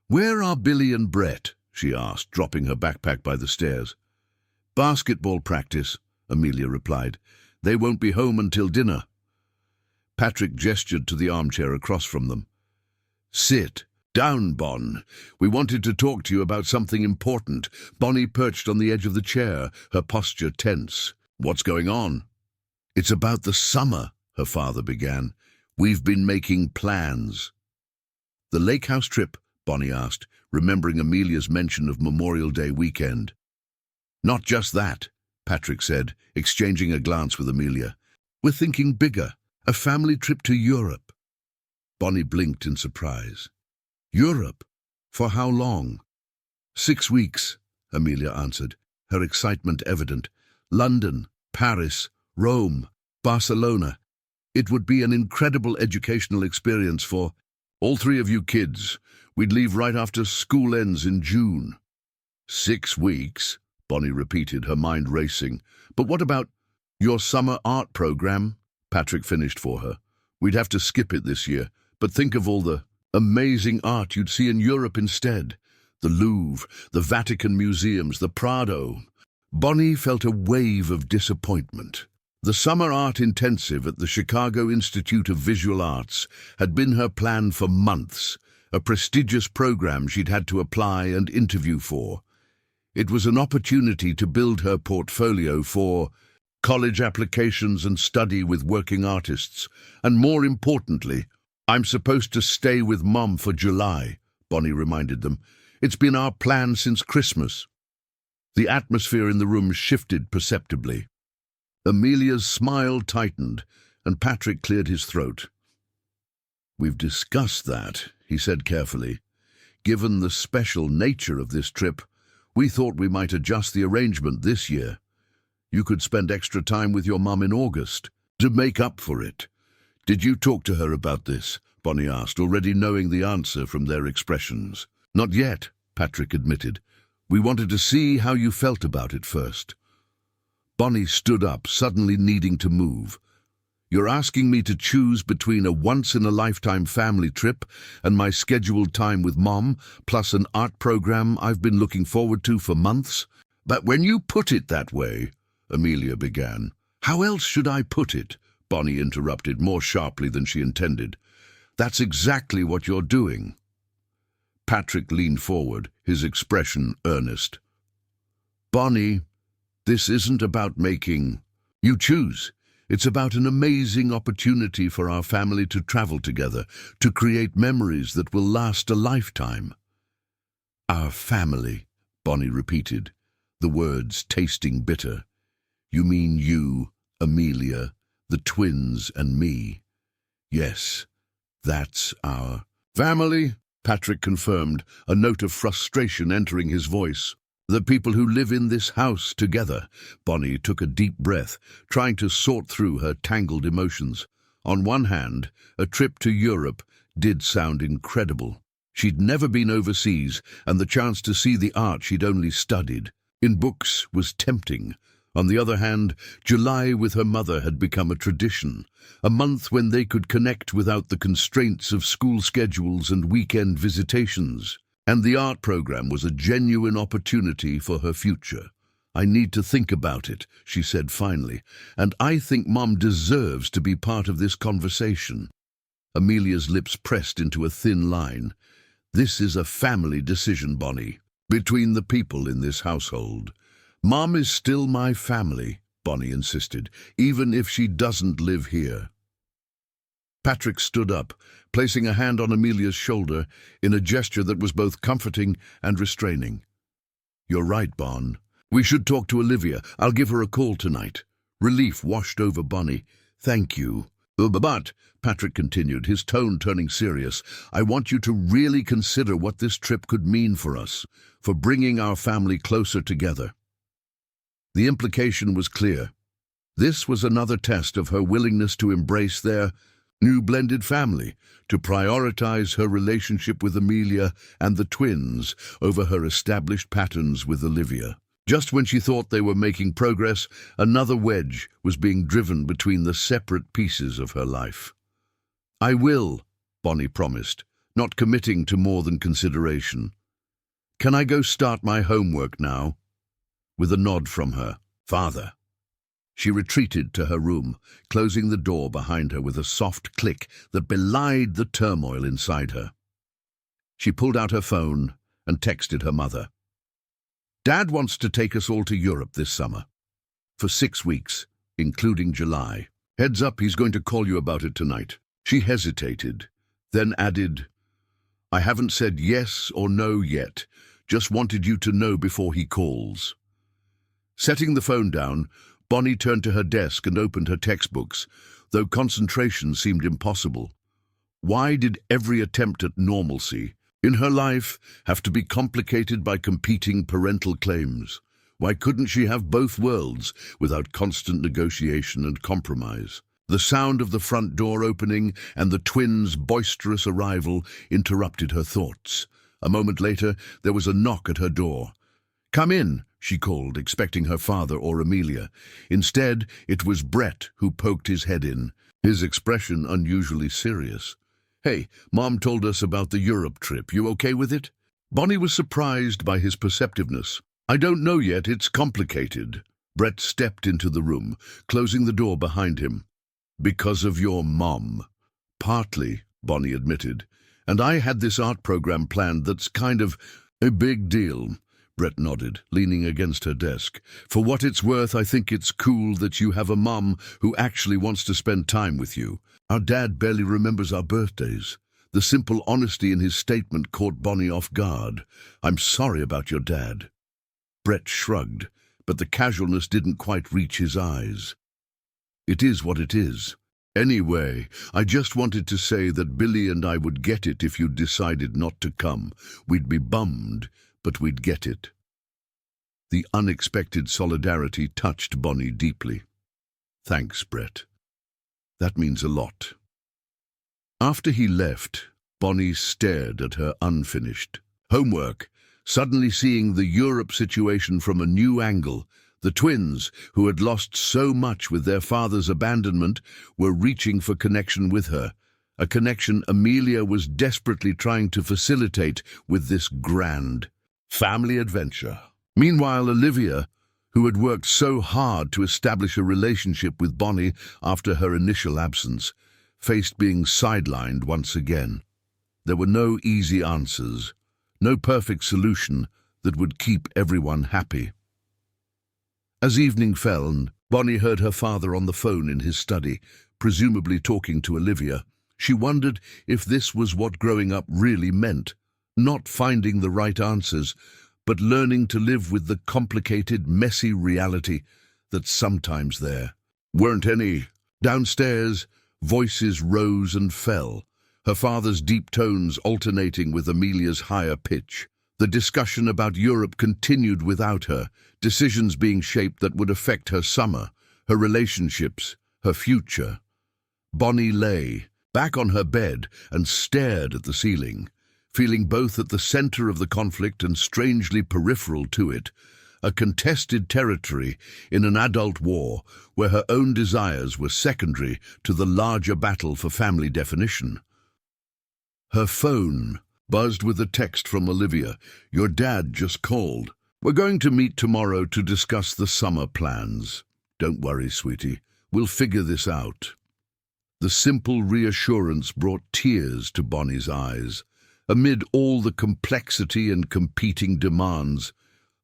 "Where are Billy and Brett?" she asked, dropping her backpack by the stairs. "Basketball practice," Amelia replied. "They won't be home until dinner." Patrick gestured to the armchair across from them. "Sit. Down, Bon. We wanted to talk to you about something important. Bonnie perched on the edge of the chair, her posture tense. What's going on? It's about the summer, her father began. We've been making plans. The lake house trip? Bonnie asked, remembering Amelia's mention of Memorial Day weekend. Not just that, Patrick said, exchanging a glance with Amelia. We're thinking bigger, a family trip to Europe. Bonnie blinked in surprise. Europe? For how long? 6 weeks, Amelia answered, her excitement evident. London, Paris, Rome, Barcelona. It would be an incredible educational experience for all 3 of you kids. We'd leave right after school ends in June. 6 weeks, Bonnie repeated, her mind racing. But what about your summer art program? Patrick finished for her. We'd have to skip it this year, but think of all the amazing art you'd see in Europe instead. The Louvre, the Vatican museums, the Prado. Bonnie felt a wave of disappointment. The summer art intensive at the Chicago Institute of Visual Arts had been her plan for months, a prestigious program she'd had to apply and interview for. It was an opportunity to build her portfolio for college applications and study with working artists, and more importantly, I'm supposed to stay with Mom for July, Bonnie reminded them. It's been our plan since Christmas. The atmosphere in the room shifted perceptibly. Amelia's smile tightened, and Patrick cleared his throat. We've discussed that, he said carefully. Given the special nature of this trip, we thought we might adjust the arrangement this year. You could spend extra time with your mum in August to make up for it. Did you talk to her about this? Bonnie asked, already knowing the answer from their expressions. Not yet, Patrick admitted. We wanted to see how you felt about it first. Bonnie stood up, suddenly needing to move. You're asking me to choose between a once-in-a-lifetime family trip and my scheduled time with Mom, plus an art program I've been looking forward to for months? But when you put it that way, Amelia began. How else should I put it? Bonnie interrupted, more sharply than she intended. That's exactly what you're doing. Patrick leaned forward, his expression earnest. Bonnie, this isn't about making you choose. It's about an amazing opportunity for our family to travel together, to create memories that will last a lifetime. Our family, Bonnie repeated, the words tasting bitter. You mean you, Amelia, the twins, and me? Yes, that's our family, Patrick confirmed, a note of frustration entering his voice. The people who live in this house together. Bonnie took a deep breath, trying to sort through her tangled emotions. On one hand, a trip to Europe did sound incredible. She'd never been overseas, and the chance to see the art she'd only studied in books was tempting. On the other hand, July with her mother had become a tradition, a month when they could connect without the constraints of school schedules and weekend visitations. And the art program was a genuine opportunity for her future. I need to think about it, she said finally, and I think Mom deserves to be part of this conversation. Amelia's lips pressed into a thin line. This is a family decision, Bonnie, between the people in this household. Mom is still my family, Bonnie insisted, even if she doesn't live here. Patrick stood up, placing a hand on Amelia's shoulder in a gesture that was both comforting and restraining. You're right, Bon. We should talk to Olivia. I'll give her a call tonight. Relief washed over Bonnie. Thank you. But, Patrick continued, his tone turning serious, I want you to really consider what this trip could mean for us, for bringing our family closer together. The implication was clear. This was another test of her willingness to embrace their new blended family, to prioritize her relationship with Amelia and the twins over her established patterns with Olivia. Just when she thought they were making progress, another wedge was being driven between the separate pieces of her life. I will, Bonnie promised, not committing to more than consideration. Can I go start my homework now? With a nod from her father. She retreated to her room, closing the door behind her with a soft click that belied the turmoil inside her. She pulled out her phone and texted her mother. Dad wants to take us all to Europe this summer. For 6 weeks, including July. Heads up, he's going to call you about it tonight. She hesitated, then added, I haven't said yes or no yet, just wanted you to know before he calls. Setting the phone down, Bonnie turned to her desk and opened her textbooks, though concentration seemed impossible. Why did every attempt at normalcy in her life have to be complicated by competing parental claims? Why couldn't she have both worlds without constant negotiation and compromise? The sound of the front door opening and the twins' boisterous arrival interrupted her thoughts. A moment later, there was a knock at her door. Come in, she called, expecting her father or Amelia. Instead, it was Brett who poked his head in, his expression unusually serious. Hey, Mom told us about the Europe trip. You okay with it? Bonnie was surprised by his perceptiveness. I don't know yet, it's complicated. Brett stepped into the room, closing the door behind him. Because of your mom. Partly, Bonnie admitted. And I had this art program planned that's kind of a big deal. Brett nodded, leaning against her desk. For what it's worth, I think it's cool that you have a mom who actually wants to spend time with you. Our dad barely remembers our birthdays. The simple honesty in his statement caught Bonnie off guard. I'm sorry about your dad. Brett shrugged, but the casualness didn't quite reach his eyes. It is what it is. Anyway, I just wanted to say that Billy and I would get it if you decided not to come. We'd be bummed, but we'd get it. The unexpected solidarity touched Bonnie deeply. Thanks, Brett. That means a lot. After he left, Bonnie stared at her unfinished homework, suddenly seeing the Europe situation from a new angle. The twins, who had lost so much with their father's abandonment, were reaching for connection with her, a connection Amelia was desperately trying to facilitate with this grand family adventure. Meanwhile, Olivia, who had worked so hard to establish a relationship with Bonnie after her initial absence, faced being sidelined once again. There were no easy answers, no perfect solution that would keep everyone happy. As evening fell, Bonnie heard her father on the phone in his study, presumably talking to Olivia. She wondered if this was what growing up really meant, not finding the right answers, but learning to live with the complicated, messy reality that's sometimes there. Weren't any. Downstairs, voices rose and fell, her father's deep tones alternating with Amelia's higher pitch. The discussion about Europe continued without her, decisions being shaped that would affect her summer, her relationships, her future. Bonnie lay back on her bed and stared at the ceiling, feeling both at the center of the conflict and strangely peripheral to it, a contested territory in an adult war where her own desires were secondary to the larger battle for family definition. Her phone buzzed with a text from Olivia. Your dad just called. We're going to meet tomorrow to discuss the summer plans. Don't worry, sweetie. We'll figure this out. The simple reassurance brought tears to Bonnie's eyes. Amid all the complexity and competing demands,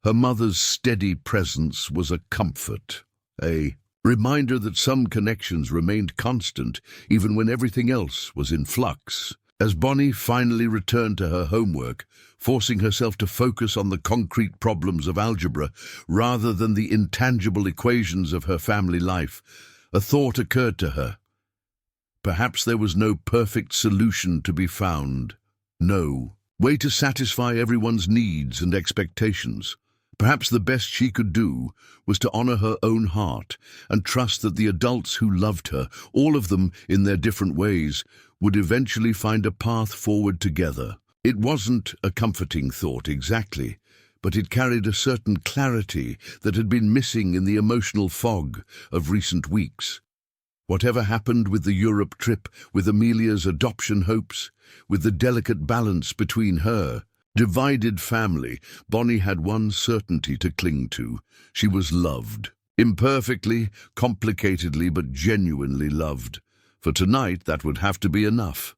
her mother's steady presence was a comfort, a reminder that some connections remained constant even when everything else was in flux. As Bonnie finally returned to her homework, forcing herself to focus on the concrete problems of algebra rather than the intangible equations of her family life, a thought occurred to her. Perhaps there was no perfect solution to be found. No way to satisfy everyone's needs and expectations. Perhaps the best she could do was to honor her own heart and trust that the adults who loved her, all of them in their different ways, would eventually find a path forward together. It wasn't a comforting thought exactly, but it carried a certain clarity that had been missing in the emotional fog of recent weeks. Whatever happened with the Europe trip, with Amelia's adoption hopes, with the delicate balance between her divided family, Bonnie had one certainty to cling to. She was loved. Imperfectly, complicatedly, but genuinely loved. For tonight, that would have to be enough.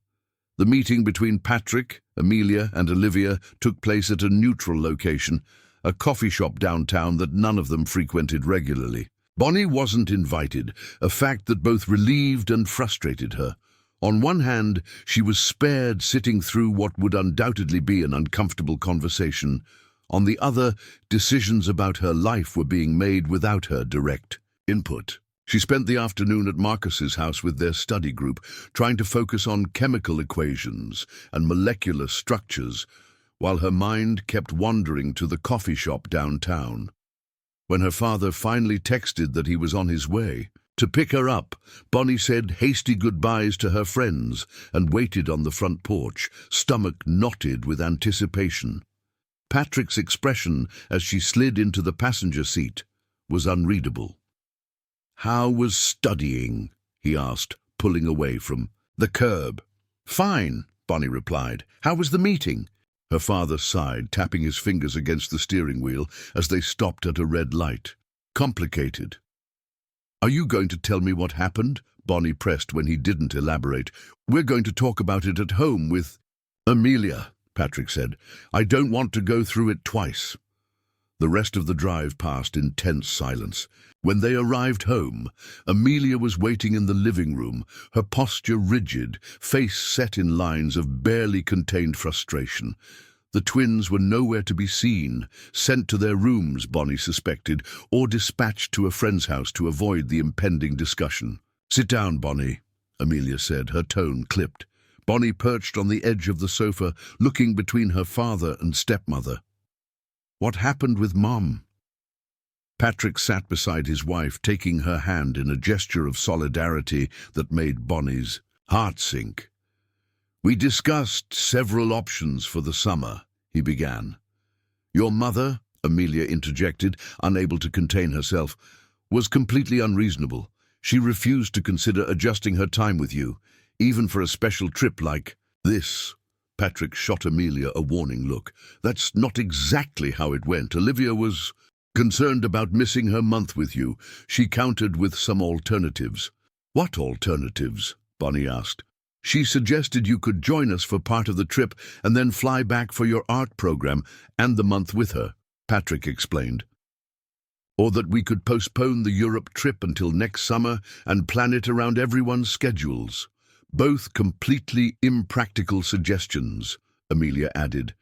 The meeting between Patrick, Amelia, and Olivia took place at a neutral location, a coffee shop downtown that none of them frequented regularly. Bonnie wasn't invited, a fact that both relieved and frustrated her. On one hand, she was spared sitting through what would undoubtedly be an uncomfortable conversation. On the other, decisions about her life were being made without her direct input. She spent the afternoon at Marcus's house with their study group, trying to focus on chemical equations and molecular structures, while her mind kept wandering to the coffee shop downtown. When her father finally texted that he was on his way to pick her up, Bonnie said hasty goodbyes to her friends and waited on the front porch, stomach knotted with anticipation. Patrick's expression as she slid into the passenger seat was unreadable. "How was studying?" he asked, pulling away from the curb. "Fine," Bonnie replied. "How was the meeting?" Her father sighed, tapping his fingers against the steering wheel as they stopped at a red light. "Complicated." "Are you going to tell me what happened?" Bonnie pressed when he didn't elaborate. "We're going to talk about it at home with Amelia," Patrick said. "I don't want to go through it twice." The rest of the drive passed in tense silence. When they arrived home, Amelia was waiting in the living room, her posture rigid, face set in lines of barely contained frustration. The twins were nowhere to be seen, sent to their rooms, Bonnie suspected, or dispatched to a friend's house to avoid the impending discussion. "Sit down, Bonnie," Amelia said, her tone clipped. Bonnie perched on the edge of the sofa, looking between her father and stepmother. "What happened with Mom?" Patrick sat beside his wife, taking her hand in a gesture of solidarity that made Bonnie's heart sink. "We discussed several options for the summer," he began. "Your mother," Amelia interjected, unable to contain herself, "was completely unreasonable. She refused to consider adjusting her time with you, even for a special trip like this." Patrick shot Amelia a warning look. "That's not exactly how it went. Olivia was concerned about missing her month with you. She countered with some alternatives." "What alternatives?" Bonnie asked. "She suggested you could join us for part of the trip and then fly back for your art program and the month with her," Patrick explained. "Or that we could postpone the Europe trip until next summer and plan it around everyone's schedules. Both completely impractical suggestions," Amelia added.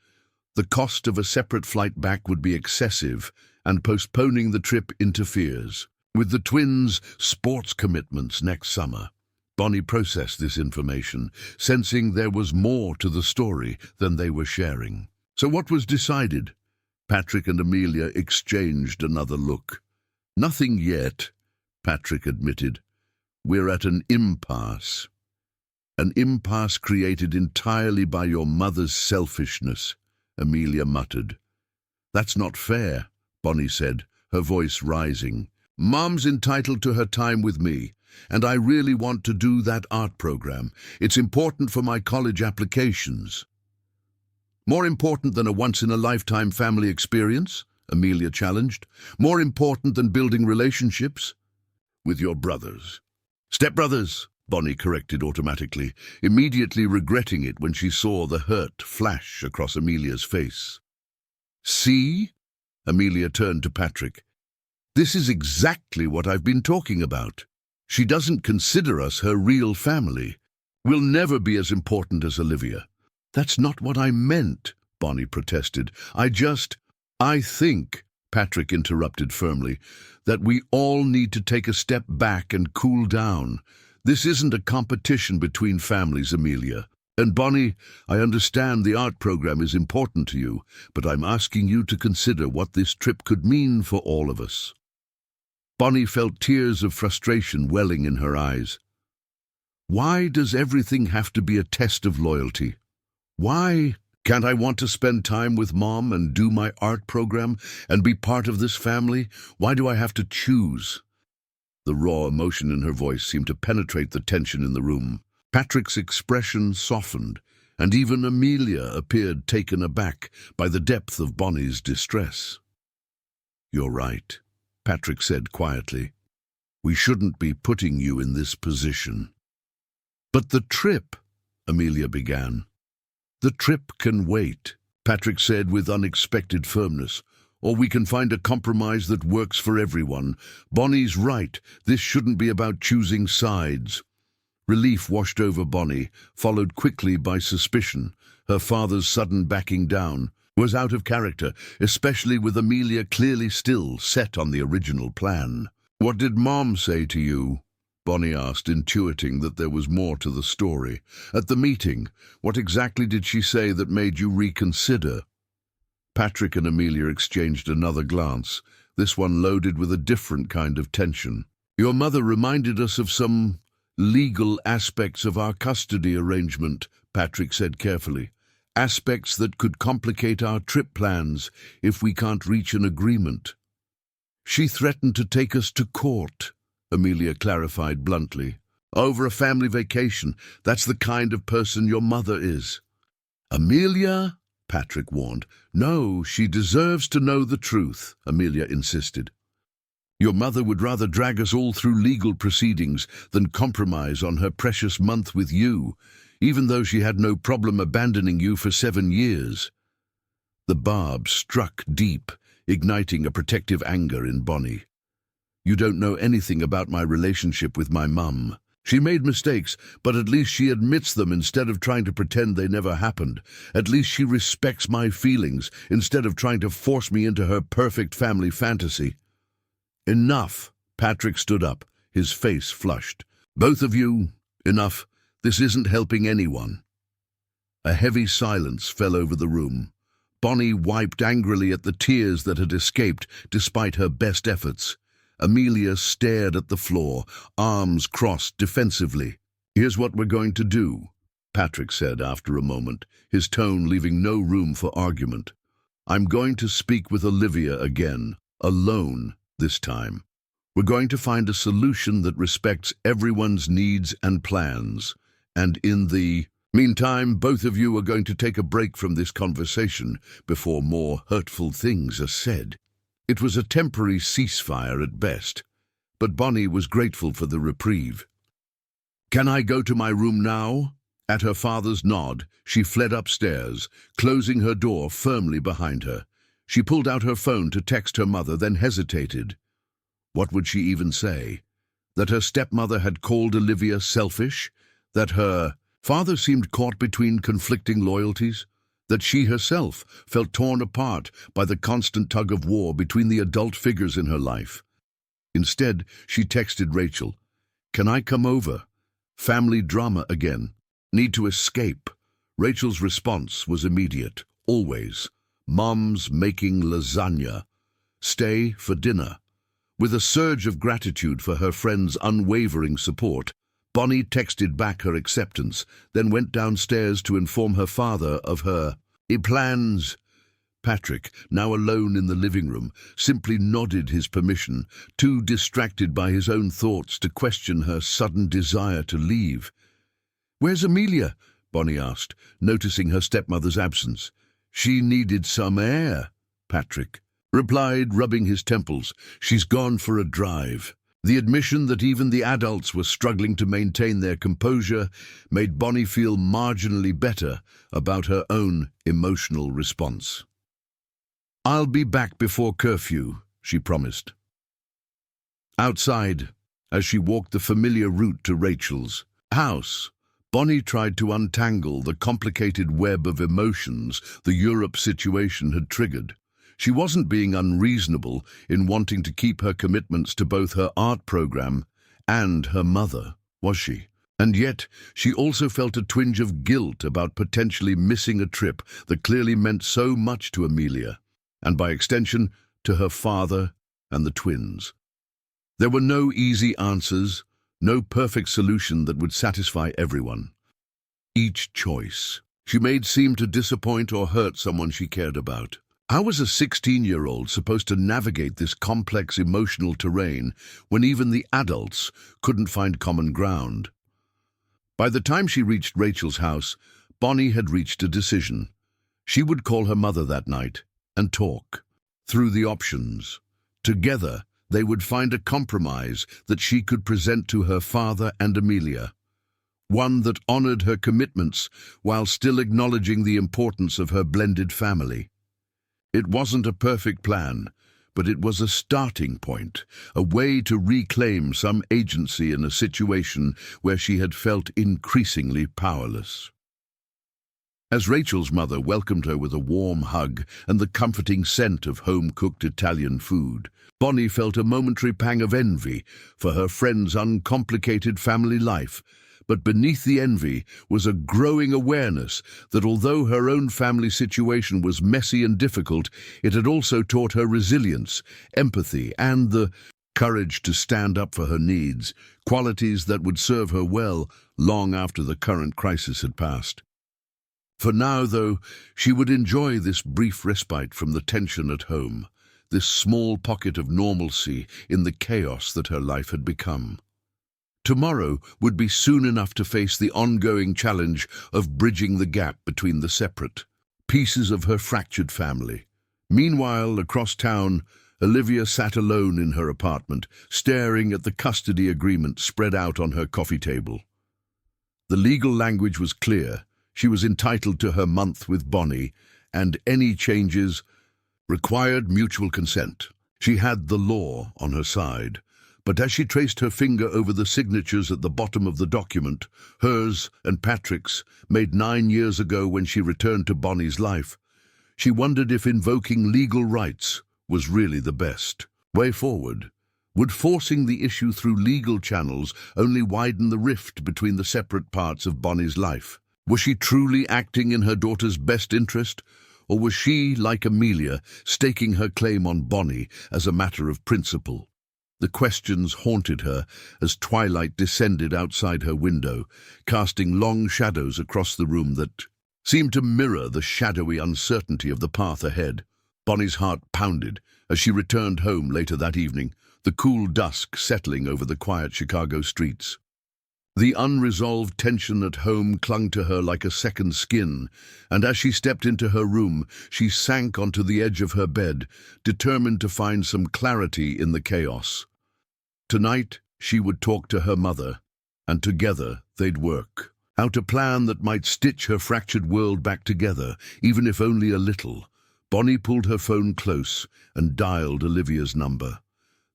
"The cost of a separate flight back would be excessive, and postponing the trip interferes with the twins' sports commitments next summer." Bonnie processed this information, sensing there was more to the story than they were sharing. "So what was decided?" Patrick and Amelia exchanged another look. "Nothing yet," Patrick admitted. "We're at an impasse." "An impasse created entirely by your mother's selfishness," Amelia muttered. "That's not fair," Bonnie said, her voice rising. "Mom's entitled to her time with me, and I really want to do that art program. It's important for my college applications." "More important than a once-in-a-lifetime family experience?" Amelia challenged. "More important than building relationships?" "With your brothers." "Stepbrothers," Bonnie corrected automatically, immediately regretting it when she saw the hurt flash across Amelia's face. "See?" Amelia turned to Patrick. "This is exactly what I've been talking about. She doesn't consider us her real family. We'll never be as important as Olivia." "That's not what I meant," Bonnie protested. I think," Patrick interrupted firmly, "that we all need to take a step back and cool down. This isn't a competition between families, Amelia. And Bonnie, I understand the art program is important to you, but I'm asking you to consider what this trip could mean for all of us." Bonnie felt tears of frustration welling in her eyes. "Why does everything have to be a test of loyalty? Why can't I want to spend time with Mom and do my art program and be part of this family? Why do I have to choose?" The raw emotion in her voice seemed to penetrate the tension in the room. Patrick's expression softened, and even Amelia appeared taken aback by the depth of Bonnie's distress. "You're right," Patrick said quietly. "We shouldn't be putting you in this position." "But the trip," Amelia began. "The trip can wait," Patrick said with unexpected firmness. "Or we can find a compromise that works for everyone. Bonnie's right. This shouldn't be about choosing sides." Relief washed over Bonnie, followed quickly by suspicion. Her father's sudden backing down was out of character, especially with Amelia clearly still set on the original plan. "What did Mom say to you?" Bonnie asked, intuiting that there was more to the story. "At the meeting, what exactly did she say that made you reconsider?" Patrick and Amelia exchanged another glance, this one loaded with a different kind of tension. "Your mother reminded us of some legal aspects of our custody arrangement," Patrick said carefully. "Aspects that could complicate our trip plans if we can't reach an agreement." "She threatened to take us to court," Amelia clarified bluntly. "Over a family vacation. That's the kind of person your mother is." "Amelia," Patrick warned. "No, she deserves to know the truth," Amelia insisted. "Your mother would rather drag us all through legal proceedings than compromise on her precious month with you, even though she had no problem abandoning you for 7 years. The barb struck deep, igniting a protective anger in Bonnie. "You don't know anything about my relationship with my mum. She made mistakes, but at least she admits them instead of trying to pretend they never happened. At least she respects my feelings instead of trying to force me into her perfect family fantasy." "Enough." Patrick stood up, his face flushed. "Both of you, enough. This isn't helping anyone." A heavy silence fell over the room. Bonnie wiped angrily at the tears that had escaped despite her best efforts. Amelia stared at the floor, arms crossed defensively. "Here's what we're going to do," Patrick said after a moment, his tone leaving no room for argument. "I'm going to speak with Olivia again, alone this time. We're going to find a solution that respects everyone's needs and plans. And in the meantime, both of you are going to take a break from this conversation before more hurtful things are said." It was a temporary ceasefire at best, but Bonnie was grateful for the reprieve. "Can I go to my room now?" At her father's nod, she fled upstairs, closing her door firmly behind her. She pulled out her phone to text her mother, then hesitated. What would she even say? That her stepmother had called Olivia selfish? That her father seemed caught between conflicting loyalties? That she herself felt torn apart by the constant tug-of-war between the adult figures in her life? Instead, she texted Rachel, "Can I come over? Family drama again. Need to escape." Rachel's response was immediate, always. "Mom's making lasagna. Stay for dinner." With a surge of gratitude for her friend's unwavering support, Bonnie texted back her acceptance, then went downstairs to inform her father of her plans. Patrick, now alone in the living room, simply nodded his permission, too distracted by his own thoughts to question her sudden desire to leave. "Where's Amelia?" Bonnie asked, noticing her stepmother's absence. "She needed some air," Patrick replied, rubbing his temples. "She's gone for a drive." The admission that even the adults were struggling to maintain their composure made Bonnie feel marginally better about her own emotional response. "I'll be back before curfew," she promised. Outside, as she walked the familiar route to Rachel's house, Bonnie tried to untangle the complicated web of emotions the Europe situation had triggered. She wasn't being unreasonable in wanting to keep her commitments to both her art program and her mother, was she? And yet, she also felt a twinge of guilt about potentially missing a trip that clearly meant so much to Amelia, and by extension, to her father and the twins. There were no easy answers, no perfect solution that would satisfy everyone. Each choice she made seemed to disappoint or hurt someone she cared about. How was a 16-year-old supposed to navigate this complex emotional terrain when even the adults couldn't find common ground? By the time she reached Rachel's house, Bonnie had reached a decision. She would call her mother that night and talk through the options. Together, they would find a compromise that she could present to her father and Amelia. one that honored her commitments while still acknowledging the importance of her blended family. It wasn't a perfect plan, but it was a starting point, a way to reclaim some agency in a situation where she had felt increasingly powerless. As Rachel's mother welcomed her with a warm hug and the comforting scent of home-cooked Italian food, Bonnie felt a momentary pang of envy for her friend's uncomplicated family life. But beneath the envy was a growing awareness that although her own family situation was messy and difficult, it had also taught her resilience, empathy, and the courage to stand up for her needs, qualities that would serve her well long after the current crisis had passed. For now, though, she would enjoy this brief respite from the tension at home, this small pocket of normalcy in the chaos that her life had become. Tomorrow would be soon enough to face the ongoing challenge of bridging the gap between the separate pieces of her fractured family. Meanwhile, across town, Olivia sat alone in her apartment, staring at the custody agreement spread out on her coffee table. The legal language was clear. She was entitled to her month with Bonnie, and any changes required mutual consent. She had the law on her side. But as she traced her finger over the signatures at the bottom of the document, hers and Patrick's, made 9 years ago when she returned to Bonnie's life, she wondered if invoking legal rights was really the best way forward. Would forcing the issue through legal channels only widen the rift between the separate parts of Bonnie's life? Was she truly acting in her daughter's best interest? Or was she, like Amelia, staking her claim on Bonnie as a matter of principle? The questions haunted her as twilight descended outside her window, casting long shadows across the room that seemed to mirror the shadowy uncertainty of the path ahead. Bonnie's heart pounded as she returned home later that evening, the cool dusk settling over the quiet Chicago streets. The unresolved tension at home clung to her like a second skin, and as she stepped into her room, she sank onto the edge of her bed, determined to find some clarity in the chaos. Tonight, she would talk to her mother, and together they'd work out a plan that might stitch her fractured world back together, even if only a little. Bonnie pulled her phone close and dialed Olivia's number.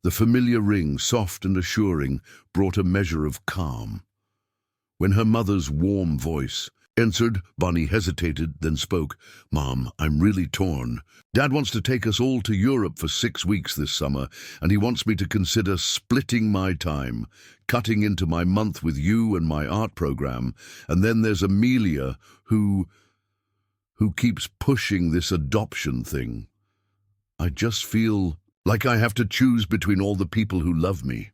The familiar ring, soft and assuring, brought a measure of calm. When her mother's warm voice answered, Bonnie hesitated, then spoke. "Mom, I'm really torn. Dad wants to take us all to Europe for 6 weeks this summer, and he wants me to consider splitting my time, cutting into my month with you and my art program. And then there's Amelia, who keeps pushing this adoption thing. I just feel like I have to choose between all the people who love me."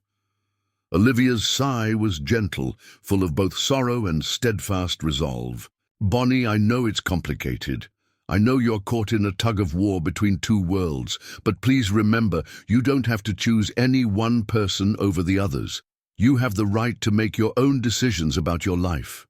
Olivia's sigh was gentle, full of both sorrow and steadfast resolve. "Bonnie, I know it's complicated. I know you're caught in a tug-of-war between two worlds, but please remember, you don't have to choose any one person over the others. You have the right to make your own decisions about your life."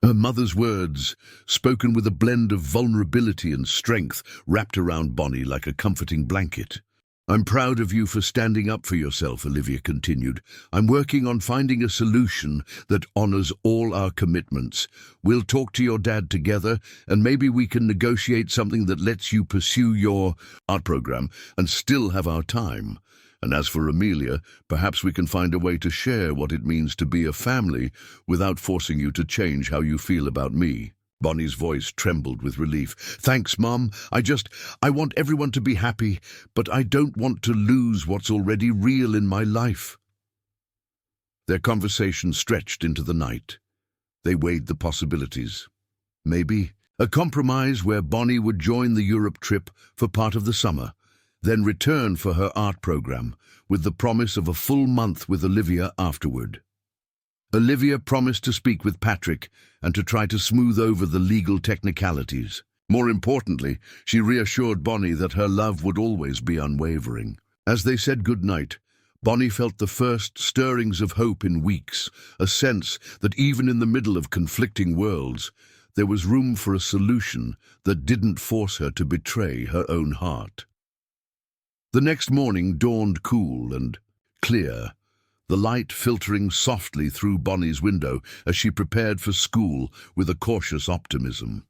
Her mother's words, spoken with a blend of vulnerability and strength, wrapped around Bonnie like a comforting blanket. "I'm proud of you for standing up for yourself," Olivia continued. "I'm working on finding a solution that honors all our commitments. We'll talk to your dad together, and maybe we can negotiate something that lets you pursue your art program and still have our time. And as for Amelia, perhaps we can find a way to share what it means to be a family without forcing you to change how you feel about me." Bonnie's voice trembled with relief. "Thanks, Mom. I want everyone to be happy, but I don't want to lose what's already real in my life." Their conversation stretched into the night. They weighed the possibilities. Maybe a compromise where Bonnie would join the Europe trip for part of the summer, then return for her art program, with the promise of a full month with Olivia afterward. Olivia promised to speak with Patrick and to try to smooth over the legal technicalities. More importantly, she reassured Bonnie that her love would always be unwavering. As they said goodnight, Bonnie felt the first stirrings of hope in weeks, a sense that even in the middle of conflicting worlds, there was room for a solution that didn't force her to betray her own heart. The next morning dawned cool and clear. the light filtering softly through Bonnie's window as she prepared for school with a cautious optimism.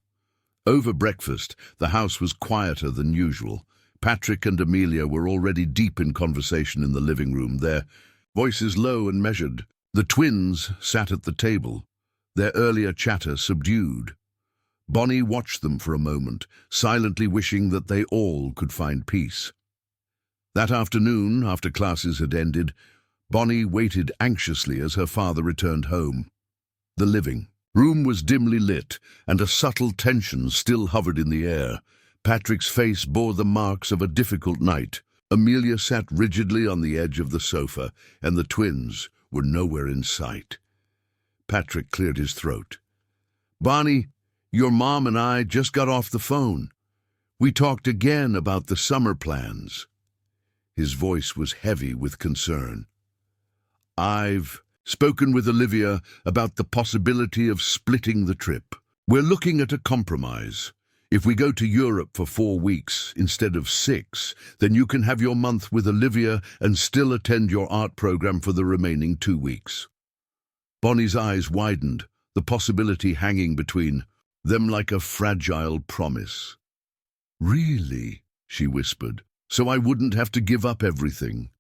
Over breakfast, the house was quieter than usual. Patrick and Amelia were already deep in conversation in the living room, their voices low and measured. The twins sat at the table, their earlier chatter subdued. Bonnie watched them for a moment, silently wishing that they all could find peace. That afternoon, after classes had ended, Bonnie waited anxiously as her father returned home. The living room was dimly lit, and a subtle tension still hovered in the air. Patrick's face bore the marks of a difficult night. Amelia sat rigidly on the edge of the sofa, and the twins were nowhere in sight. Patrick cleared his throat. "Bonnie, your mom and I just got off the phone. We talked again about the summer plans." His voice was heavy with concern. "I've spoken with Olivia about the possibility of splitting the trip. We're looking at a compromise. If we go to Europe for 4 weeks instead of 6, then you can have your month with Olivia and still attend your art program for the remaining 2 weeks." Bonnie's eyes widened, the possibility hanging between them like a fragile promise. "Really?" she whispered. "So I wouldn't have to give up everything?"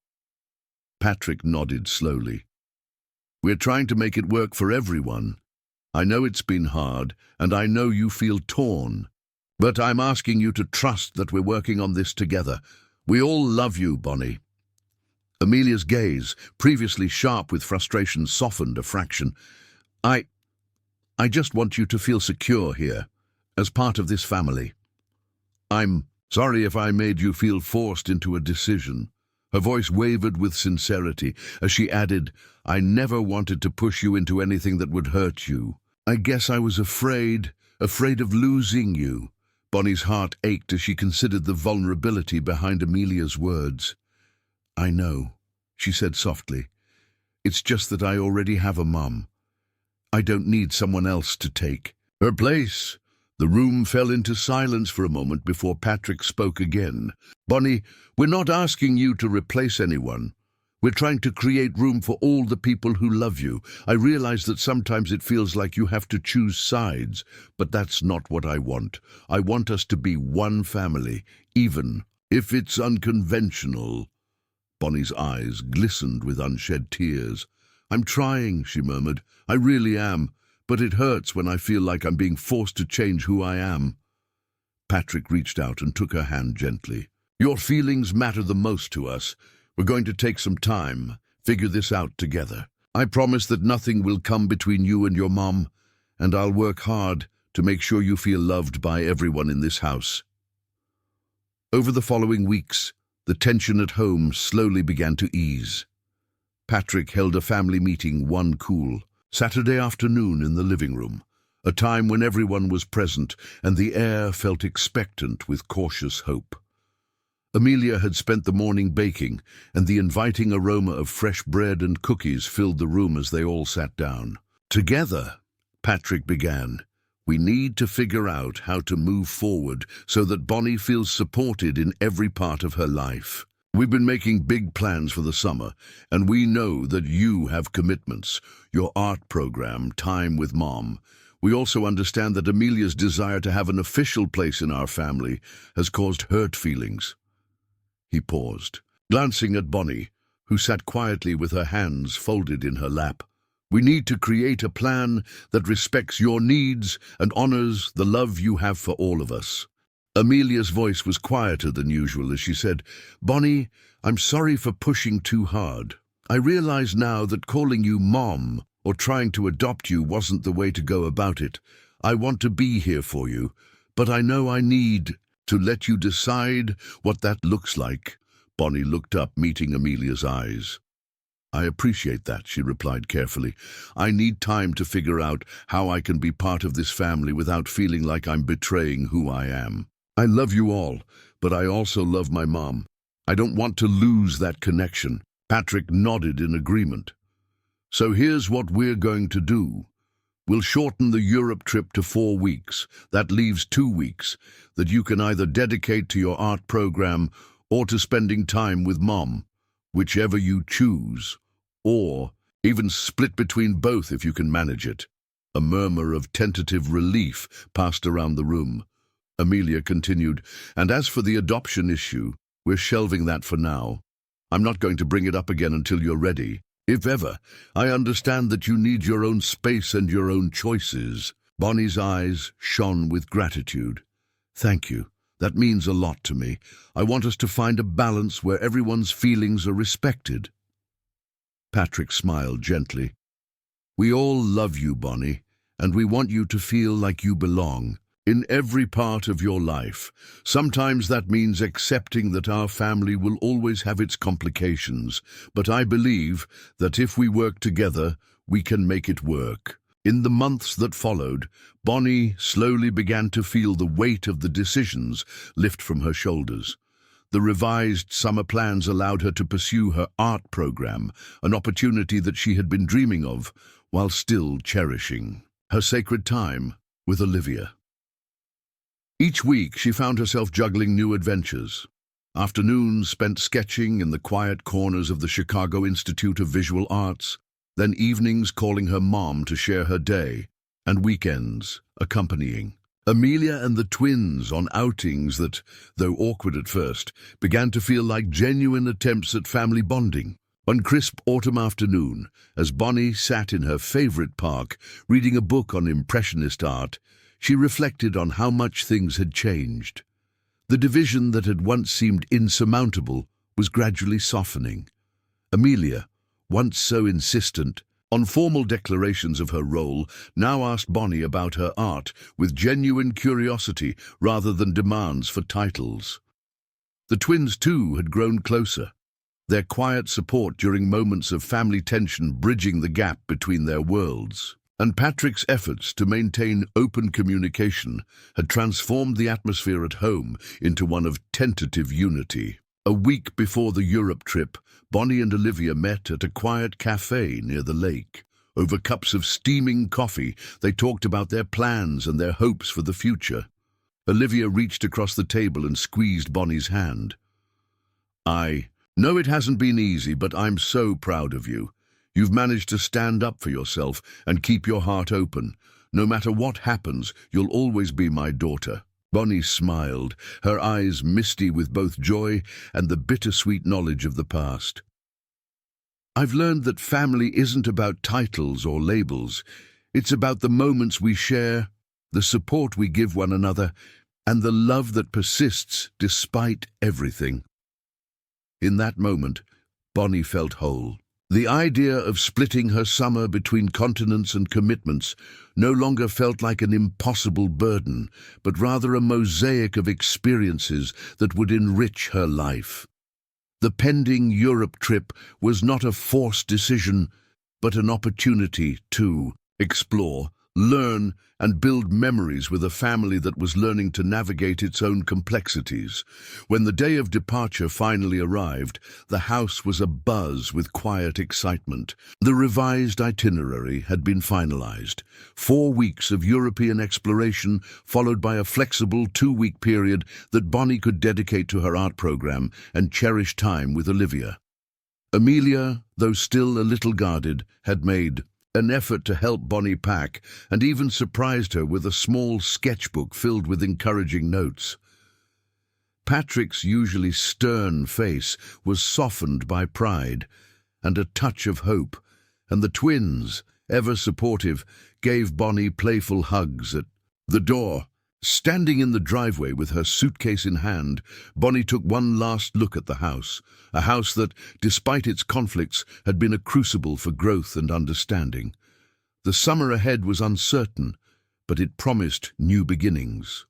Patrick nodded slowly. "We're trying to make it work for everyone. I know it's been hard, and I know you feel torn. But I'm asking you to trust that we're working on this together. We all love you, Bonnie." Amelia's gaze, previously sharp with frustration, softened a fraction. I just want you to feel secure here, as part of this family. I'm sorry if I made you feel forced into a decision." Her voice wavered with sincerity as she added, "I never wanted to push you into anything that would hurt you. I guess I was afraid of losing you." Bonnie's heart ached as she considered the vulnerability behind Amelia's words. "I know," she said softly. "It's just that I already have a mom. I don't need someone else to take her place." The room fell into silence for a moment before Patrick spoke again. "Bonnie, we're not asking you to replace anyone. We're trying to create room for all the people who love you. I realize that sometimes it feels like you have to choose sides, but that's not what I want. I want us to be one family, even if it's unconventional." Bonnie's eyes glistened with unshed tears. "I'm trying," she murmured. "I really am. But it hurts when I feel like I'm being forced to change who I am." Patrick reached out and took her hand gently. "Your feelings matter the most to us. We're going to take some time, figure this out together. I promise that nothing will come between you and your mom, and I'll work hard to make sure you feel loved by everyone in this house." Over the following weeks, the tension at home slowly began to ease. Patrick held a family meeting one cool Saturday afternoon in the living room, a time when everyone was present and the air felt expectant with cautious hope. Amelia had spent the morning baking, and the inviting aroma of fresh bread and cookies filled the room as they all sat down. "Together," Patrick began, "we need to figure out how to move forward so that Bonnie feels supported in every part of her life. We've been making big plans for the summer, and we know that you have commitments, your art program, time with Mom. We also understand that Amelia's desire to have an official place in our family has caused hurt feelings." He paused, glancing at Bonnie, who sat quietly with her hands folded in her lap. "We need to create a plan that respects your needs and honors the love you have for all of us." Amelia's voice was quieter than usual as she said, "Bonnie, I'm sorry for pushing too hard. I realize now that calling you Mom or trying to adopt you wasn't the way to go about it. I want to be here for you, but I know I need to let you decide what that looks like." Bonnie looked up, meeting Amelia's eyes. "I appreciate that," she replied carefully. "I need time to figure out how I can be part of this family without feeling like I'm betraying who I am. I love you all, but I also love my mom. I don't want to lose that connection." Patrick nodded in agreement. "So here's what we're going to do. We'll shorten the Europe trip to 4 weeks. That leaves 2 weeks that you can either dedicate to your art program or to spending time with Mom. Whichever you choose, or even split between both if you can manage it. A murmur of tentative relief passed around the room. Amelia continued, "And as for the adoption issue, we're shelving that for now. I'm not going to bring it up again until you're ready. If ever, I understand that you need your own space and your own choices." Bonnie's eyes shone with gratitude. "Thank you. That means a lot to me. I want us to find a balance where everyone's feelings are respected." Patrick smiled gently. "We all love you, Bonnie, and we want you to feel like you belong in every part of your life. Sometimes that means accepting that our family will always have its complications, but I believe that if we work together, we can make it work." In the months that followed, Bonnie slowly began to feel the weight of the decisions lift from her shoulders. The revised summer plans allowed her to pursue her art program, an opportunity that she had been dreaming of while still cherishing her sacred time with Olivia. Each week she found herself juggling new adventures. Afternoons spent sketching in the quiet corners of the Chicago Institute of Visual Arts, then evenings calling her mom to share her day, and weekends accompanying Amelia and the twins on outings that, though awkward at first, began to feel like genuine attempts at family bonding. One crisp autumn afternoon, as Bonnie sat in her favorite park reading a book on Impressionist art, she reflected on how much things had changed. The division that had once seemed insurmountable was gradually softening. Amelia, once so insistent on formal declarations of her role, now asked Bonnie about her art with genuine curiosity rather than demands for titles. The twins, too, had grown closer, their quiet support during moments of family tension bridging the gap between their worlds. And Patrick's efforts to maintain open communication had transformed the atmosphere at home into one of tentative unity. A week before the Europe trip, Bonnie and Olivia met at a quiet cafe near the lake. Over cups of steaming coffee, they talked about their plans and their hopes for the future. Olivia reached across the table and squeezed Bonnie's hand. "I know it hasn't been easy, but I'm so proud of you. You've managed to stand up for yourself and keep your heart open. No matter what happens, you'll always be my daughter." Bonnie smiled, her eyes misty with both joy and the bittersweet knowledge of the past. "I've learned that family isn't about titles or labels. It's about the moments we share, the support we give one another, and the love that persists despite everything." In that moment, Bonnie felt whole. The idea of splitting her summer between continents and commitments no longer felt like an impossible burden, but rather a mosaic of experiences that would enrich her life. The pending Europe trip was not a forced decision, but an opportunity to explore, learn, and build memories with a family that was learning to navigate its own complexities. When the day of departure finally arrived, the house was abuzz with quiet excitement. The revised itinerary had been finalized. 4 weeks of European exploration, followed by a flexible 2-week period that Bonnie could dedicate to her art program and cherish time with Olivia. Amelia, though still a little guarded, had made an effort to help Bonnie pack, and even surprised her with a small sketchbook filled with encouraging notes. Patrick's usually stern face was softened by pride and a touch of hope, and the twins, ever supportive, gave Bonnie playful hugs at the door. Standing in the driveway with her suitcase in hand, Bonnie took one last look at the house, a house that, despite its conflicts, had been a crucible for growth and understanding. The summer ahead was uncertain, but it promised new beginnings.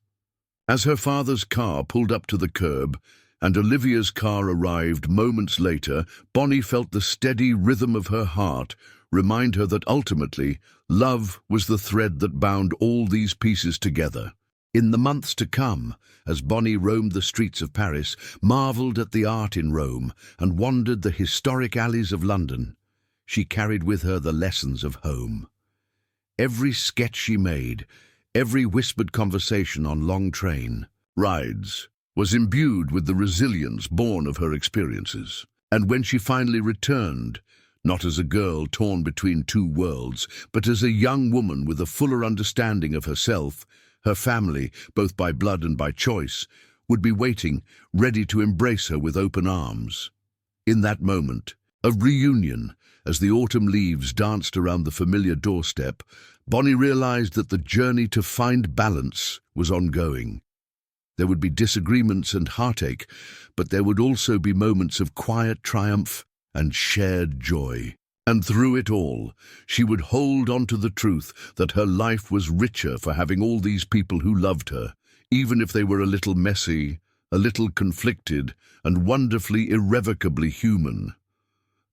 As her father's car pulled up to the curb and Olivia's car arrived moments later, Bonnie felt the steady rhythm of her heart remind her that ultimately, love was the thread that bound all these pieces together. In the months to come, as Bonnie roamed the streets of Paris, marveled at the art in Rome, and wandered the historic alleys of London, she carried with her the lessons of home. Every sketch she made, every whispered conversation on long train rides, was imbued with the resilience born of her experiences. And when she finally returned, not as a girl torn between two worlds, but as a young woman with a fuller understanding of herself. Her family, both by blood and by choice, would be waiting, ready to embrace her with open arms. In that moment of reunion, as the autumn leaves danced around the familiar doorstep, Bonnie realized that the journey to find balance was ongoing. There would be disagreements and heartache, but there would also be moments of quiet triumph and shared joy. And through it all, she would hold on to the truth that her life was richer for having all these people who loved her, even if they were a little messy, a little conflicted, and wonderfully irrevocably human.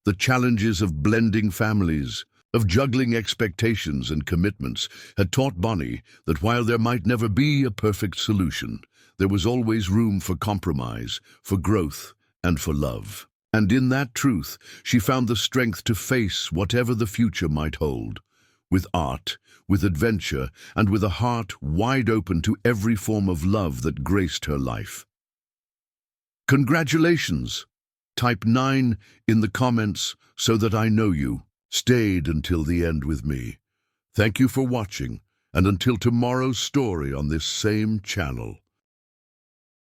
The challenges of blending families, of juggling expectations and commitments, had taught Bonnie that while there might never be a perfect solution, there was always room for compromise, for growth, and for love. And in that truth, she found the strength to face whatever the future might hold, with art, with adventure, and with a heart wide open to every form of love that graced her life. Congratulations! Type 9 in the comments so that I know you stayed until the end with me. Thank you for watching, and until tomorrow's story on this same channel.